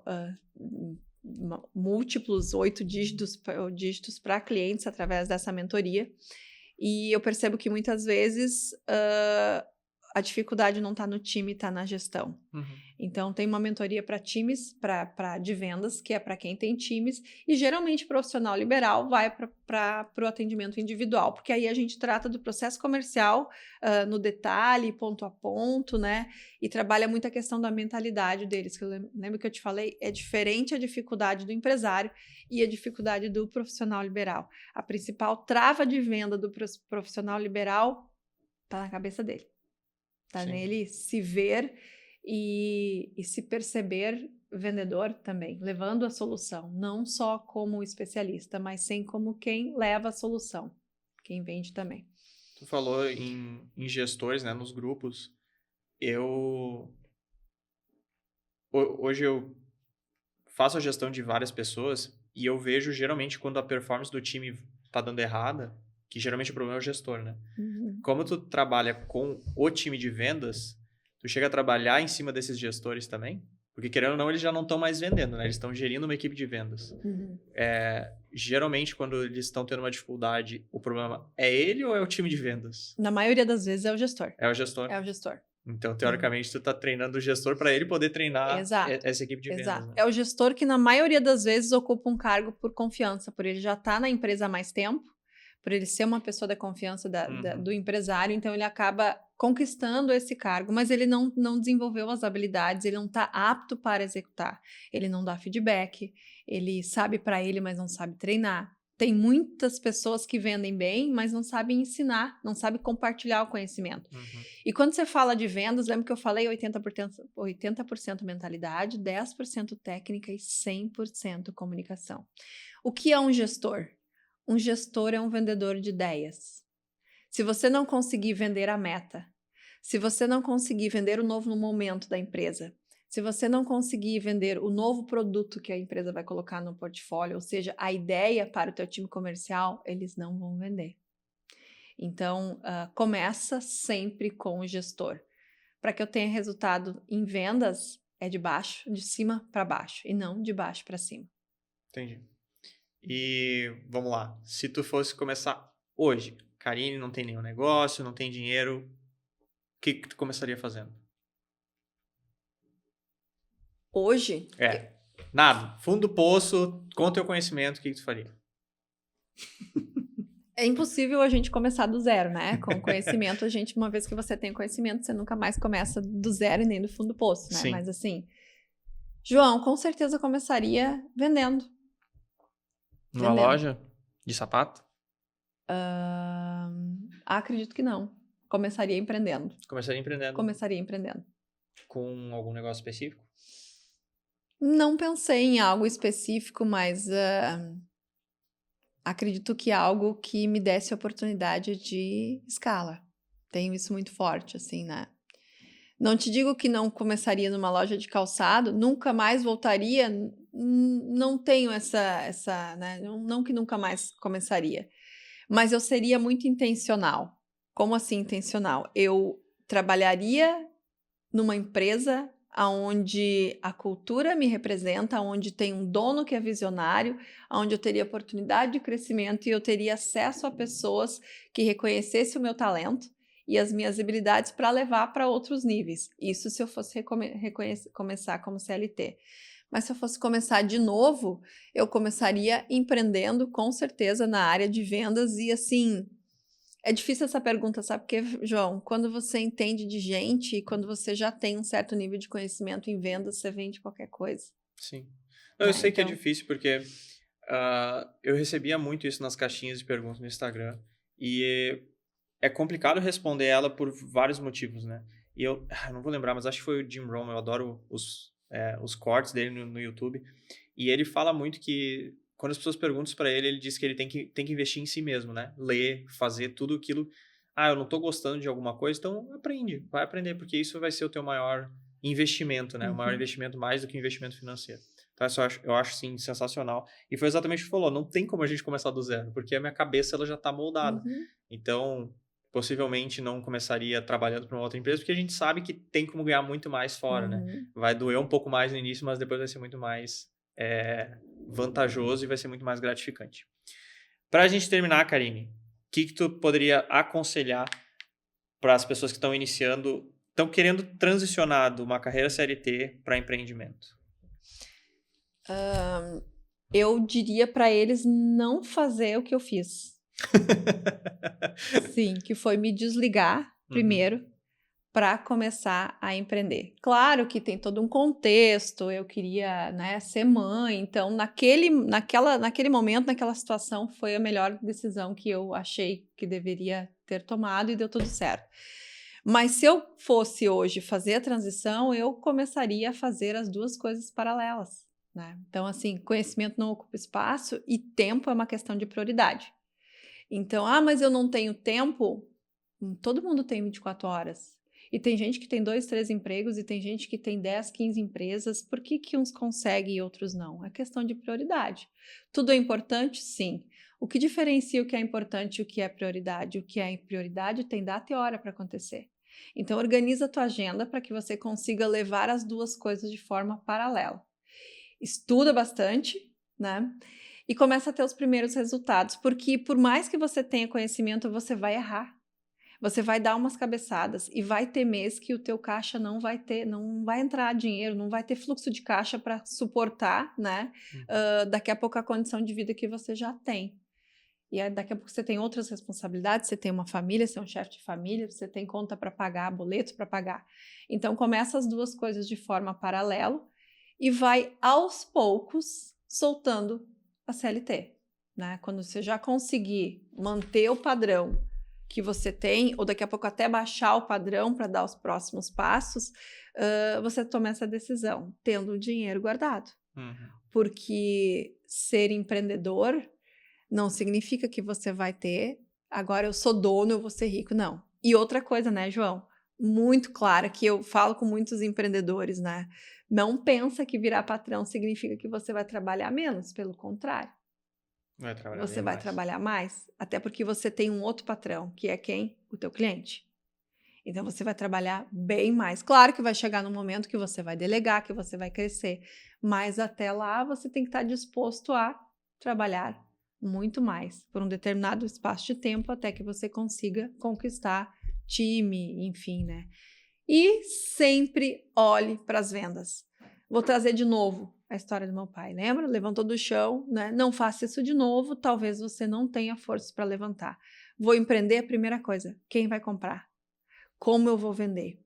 múltiplos 8 dígitos para clientes através dessa mentoria. E eu percebo que muitas vezes a dificuldade não está no time, está na gestão. Então, tem uma mentoria para times, de vendas, que é para quem tem times, e geralmente o profissional liberal vai para o atendimento individual, porque aí a gente trata do processo comercial no detalhe, ponto a ponto, né? E trabalha muito a questão da mentalidade deles, que eu lembro que eu te falei, é diferente a dificuldade do empresário e a dificuldade do profissional liberal. A principal trava de venda do profissional liberal está na cabeça dele. Está nele se ver e se perceber vendedor também, levando a solução, não só como especialista, mas sim como quem leva a solução, quem vende também. Tu falou em gestores, né, nos grupos. Hoje eu faço a gestão de várias pessoas e eu vejo geralmente quando a performance do time tá dando errada, que geralmente o problema é o gestor, né? Como tu trabalha com o time de vendas, tu chega a trabalhar em cima desses gestores também? Porque, querendo ou não, eles já não estão mais vendendo, né? Eles estão gerindo uma equipe de vendas. Geralmente, quando eles estão tendo uma dificuldade, o problema é ele ou é o time de vendas? Na maioria das vezes é o gestor. É o gestor? É o gestor. Então, teoricamente, tu tá treinando o gestor para ele poder treinar essa equipe de vendas. Exato. Né? É o gestor que, na maioria das vezes, ocupa um cargo por confiança, por ele já estar na empresa há mais tempo, por ele ser uma pessoa da confiança do empresário, então ele acaba conquistando esse cargo, mas ele não desenvolveu as habilidades, ele não está apto para executar, ele não dá feedback, ele sabe para ele, mas não sabe treinar. Tem muitas pessoas que vendem bem, mas não sabem ensinar, não sabem compartilhar o conhecimento. E quando você fala de vendas, lembra que eu falei 80% mentalidade, 10% técnica e 100% comunicação. O que é um gestor? Um gestor é um vendedor de ideias. Se você não conseguir vender a meta, se você não conseguir vender o novo momento da empresa, se você não conseguir vender o novo produto que a empresa vai colocar no portfólio, ou seja, a ideia para o teu time comercial, eles não vão vender. Então, começa sempre com o gestor. Para que eu tenha resultado em vendas, é de cima para baixo, e não de baixo para cima. Entendi. E vamos lá, se tu fosse começar hoje, Karine não tem nenhum negócio, não tem dinheiro, o que tu começaria fazendo? Hoje? Nada. Fundo do poço, com o teu conhecimento, o que tu faria? É impossível a gente começar do zero, né? Com conhecimento, uma vez que você tem conhecimento, você nunca mais começa do zero e nem do fundo do poço, né? Sim. Mas assim, João, com certeza começaria vendendo. Numa vendendo. loja de sapato? Acredito que não. Começaria empreendendo. Começaria empreendendo Começaria empreendendo. com algum negócio específico? Não pensei em algo específico, mas acredito que algo que me desse oportunidade de escala. Tenho isso muito forte, assim, né? Não te digo que não começaria numa loja de calçado, nunca mais voltaria, não tenho essa, né? Não que nunca mais começaria. Mas eu seria muito intencional. Como assim intencional? Eu trabalharia numa empresa onde a cultura me representa, onde tem um dono que é visionário, onde eu teria oportunidade de crescimento e eu teria acesso a pessoas que reconhecessem o meu talento e as minhas habilidades para levar para outros níveis. Isso se eu fosse começar como CLT. Mas se eu fosse começar de novo, eu começaria empreendendo, com certeza, na área de vendas e assim. É difícil essa pergunta, sabe? Porque, João, quando você entende de gente e quando você já tem um certo nível de conhecimento em vendas, você vende qualquer coisa, Sim. Não, eu né? sei que é Então, difícil porque eu recebia muito isso nas caixinhas de perguntas no Instagram e é complicado responder ela por vários motivos, né? E eu não vou lembrar, mas acho que foi o Jim Rohn, eu adoro os cortes dele no YouTube. E ele fala muito que quando as pessoas perguntam para ele, ele diz que ele tem que investir em si mesmo, né? Ler, fazer tudo aquilo. Ah, eu não tô gostando de alguma coisa, então vai aprender, porque isso vai ser o teu maior investimento, né? O maior investimento mais do que investimento financeiro. Então, eu acho sim, sensacional. E foi exatamente o que você falou, não tem como a gente começar do zero, porque a minha cabeça ela já tá moldada. Então, possivelmente não começaria trabalhando para uma outra empresa, porque a gente sabe que tem como ganhar muito mais fora, né? Vai doer um pouco mais no início, mas depois vai ser muito mais vantajoso e vai ser muito mais gratificante. Para a gente terminar, Karine, o que tu poderia aconselhar para as pessoas que estão iniciando, estão querendo transicionar de uma carreira CLT para empreendimento? eu diria para eles não fazer o que eu fiz. Sim, que foi me desligar primeiro para começar a empreender. Claro que tem todo um contexto, eu queria, né, ser mãe, então naquele momento, naquela situação, foi a melhor decisão que eu achei que deveria ter tomado e deu tudo certo. Mas se eu fosse hoje fazer a transição, eu começaria a fazer as duas coisas paralelas, né? Então, assim, conhecimento não ocupa espaço e tempo é uma questão de prioridade. Então, mas eu não tenho tempo. Todo mundo tem 24 horas. E tem gente que tem 2, 3 empregos e tem gente que tem 10, 15 empresas. Por que uns conseguem e outros não? É questão de prioridade. Tudo é importante? Sim. O que diferencia o que é importante e o que é prioridade? O que é prioridade tem data e hora para acontecer. Então, organiza a tua agenda para que você consiga levar as duas coisas de forma paralela. Estuda bastante, né? E começa a ter os primeiros resultados, porque por mais que você tenha conhecimento, você vai errar. Você vai dar umas cabeçadas e vai ter mês que o teu caixa não vai entrar dinheiro, não vai ter fluxo de caixa para suportar, né? Daqui a pouco a condição de vida que você já tem. E aí, daqui a pouco você tem outras responsabilidades, você tem uma família, você é um chefe de família, você tem conta para pagar, boletos para pagar. Então começa as duas coisas de forma paralela e vai aos poucos soltando a CLT, né? Quando você já conseguir manter o padrão que você tem, ou daqui a pouco até baixar o padrão para dar os próximos passos, você toma essa decisão, tendo o dinheiro guardado. Porque ser empreendedor não significa que você vai ter, agora eu sou dono, eu vou ser rico, não. E outra coisa, né, João? Muito clara, que eu falo com muitos empreendedores, né? Não pensa que virar patrão significa que você vai trabalhar menos, pelo contrário. Você vai trabalhar mais, até porque você tem um outro patrão, que é quem? O teu cliente. Então, você vai trabalhar bem mais. Claro que vai chegar num momento que você vai delegar, que você vai crescer, mas até lá você tem que estar disposto a trabalhar muito mais, por um determinado espaço de tempo, até que você consiga conquistar time, enfim, né? E sempre olhe para as vendas. Vou trazer de novo a história do meu pai, lembra? Levantou do chão, né? Não faça isso de novo, talvez você não tenha força para levantar. Vou empreender, a primeira coisa, quem vai comprar? Como eu vou vender?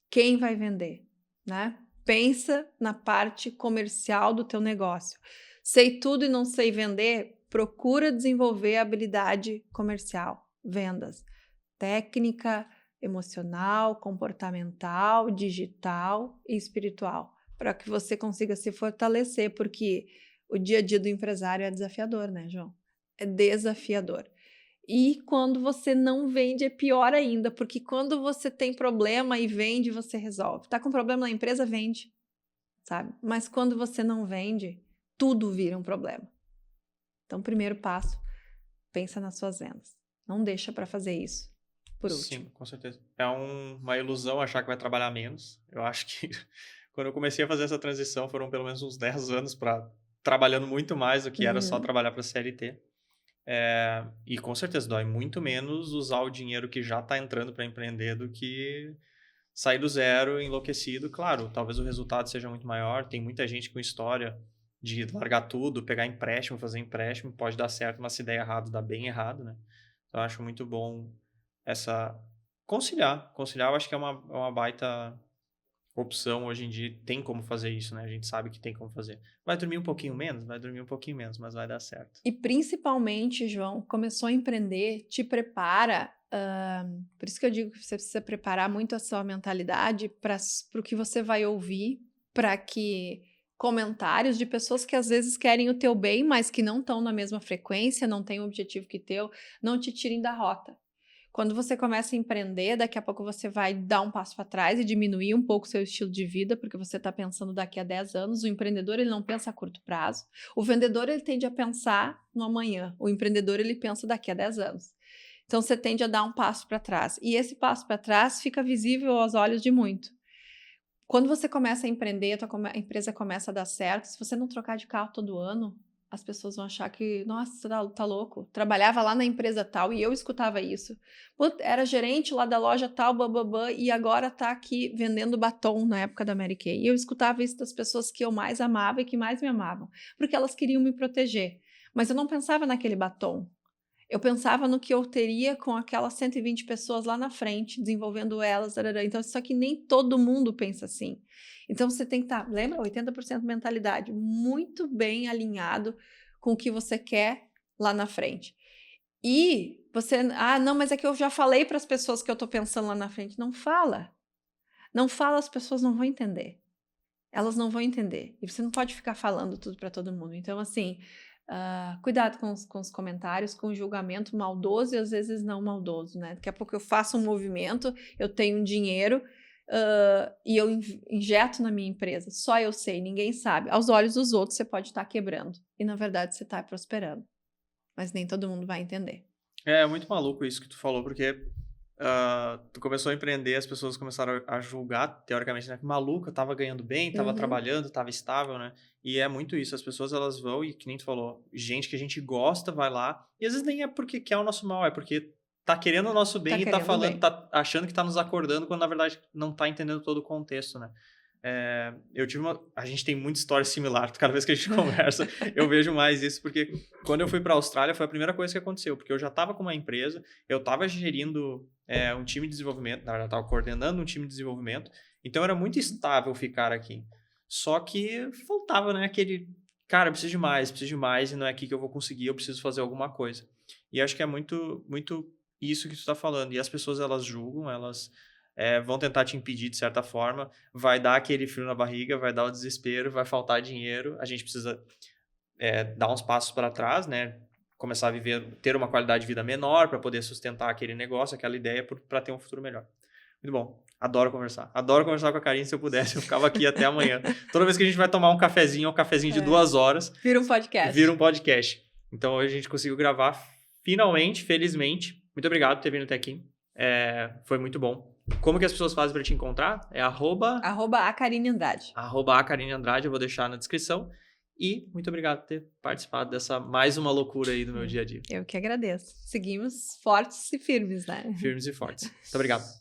Quem vai vender? Né? Pensa na parte comercial do teu negócio. Sei tudo e não sei vender? procura desenvolver habilidade comercial, vendas, técnica, emocional, comportamental, digital e espiritual, para que você consiga se fortalecer, porque o dia a dia do empresário é desafiador, né, João? É desafiador. E quando você não vende é pior ainda, porque quando você tem problema e vende, você resolve. Tá com problema na empresa, vende, sabe? Mas quando você não vende, tudo vira um problema. Então, primeiro passo, pensa nas suas vendas. Não deixa para fazer isso por último. Sim, com certeza. É uma ilusão achar que vai trabalhar menos. Eu acho que quando eu comecei a fazer essa transição, foram pelo menos uns 10 anos trabalhando muito mais do que era só trabalhar para CLT. E com certeza dói muito menos usar o dinheiro que já está entrando para empreender do que sair do zero enlouquecido. Claro, talvez o resultado seja muito maior. Tem muita gente com história de largar tudo, pegar empréstimo, fazer empréstimo. Pode dar certo, mas se der errado, dá bem errado, né? Então, eu acho muito bom essa... Conciliar, eu acho que é uma baita opção hoje em dia. Tem como fazer isso, né? A gente sabe que tem como fazer. Vai dormir um pouquinho menos, mas vai dar certo. E principalmente, João, começou a empreender, te prepara, por isso que eu digo que você precisa preparar muito a sua mentalidade para o que você vai ouvir, para que comentários de pessoas que às vezes querem o teu bem, mas que não estão na mesma frequência, não têm o objetivo que teu, não te tirem da rota. Quando você começa a empreender, daqui a pouco você vai dar um passo para trás e diminuir um pouco o seu estilo de vida, porque você está pensando daqui a 10 anos. O empreendedor, ele não pensa a curto prazo. O vendedor, ele tende a pensar no amanhã. O empreendedor, ele pensa daqui a 10 anos. Então, você tende a dar um passo para trás. E esse passo para trás fica visível aos olhos de muito. Quando você começa a empreender, a empresa começa a dar certo, se você não trocar de carro todo ano, as pessoas vão achar que, nossa, tá louco. Trabalhava lá na empresa tal e eu escutava isso. Era gerente lá da loja tal, bababã, e agora tá aqui vendendo batom na época da Mary Kay. E eu escutava isso das pessoas que eu mais amava e que mais me amavam, porque elas queriam me proteger. Mas eu não pensava naquele batom. Eu pensava no que eu teria com aquelas 120 pessoas lá na frente, desenvolvendo elas. Então, só que nem todo mundo pensa assim. Então, você tem que estar, lembra? 80% mentalidade, muito bem alinhado com o que você quer lá na frente. E você, não, mas é que eu já falei para as pessoas que eu estou pensando lá na frente. Não fala. Não fala, as pessoas não vão entender. Elas não vão entender. E você não pode ficar falando tudo para todo mundo. Então, assim... cuidado com os comentários, com o julgamento maldoso e às vezes não maldoso, né? Daqui a pouco eu faço um movimento, eu tenho um dinheiro e eu injeto na minha empresa. Só eu sei, ninguém sabe. Aos olhos dos outros você pode estar quebrando e na verdade você está prosperando. Mas nem todo mundo vai entender. É muito maluco isso que tu falou, porque tu começou a empreender, as pessoas começaram a julgar, teoricamente, né? Que maluco, eu tava ganhando bem, tava trabalhando, tava estável, né? E é muito isso, as pessoas elas vão e, que nem tu falou, gente que a gente gosta vai lá, e às vezes nem é porque quer o nosso mal, é porque tá querendo o nosso bem e tá falando, tá achando que tá nos acordando, quando na verdade não tá entendendo todo o contexto, né? A gente tem muita história similar, cada vez que a gente conversa eu vejo mais isso, porque quando eu fui para a Austrália foi a primeira coisa que aconteceu, porque eu já estava com uma empresa, eu estava gerindo um time de desenvolvimento, na verdade eu estava coordenando um time de desenvolvimento, então era muito estável ficar aqui, só que faltava, né, aquele, cara, eu preciso de mais e não é aqui que eu vou conseguir, eu preciso fazer alguma coisa, e acho que é muito, muito isso que tu está falando, e as pessoas elas julgam, elas vão tentar te impedir de certa forma, vai dar aquele frio na barriga, vai dar o desespero, vai faltar dinheiro, a gente precisa dar uns passos para trás, né? Começar a ter uma qualidade de vida menor para poder sustentar aquele negócio, aquela ideia para ter um futuro melhor. Muito bom, adoro conversar com a Karine, se eu pudesse, eu ficava aqui até amanhã. Toda vez que a gente vai tomar um cafezinho de 2 horas, vira um podcast. Então hoje a gente conseguiu gravar, finalmente, felizmente. Muito obrigado por ter vindo até aqui, foi muito bom. Como que as pessoas fazem para te encontrar? É @akarineandrade. @akarineandrade, eu vou deixar na descrição. E muito obrigado por ter participado dessa mais uma loucura aí do meu dia a dia. Eu que agradeço. Seguimos fortes e firmes, né? Firmes e fortes. Muito obrigado.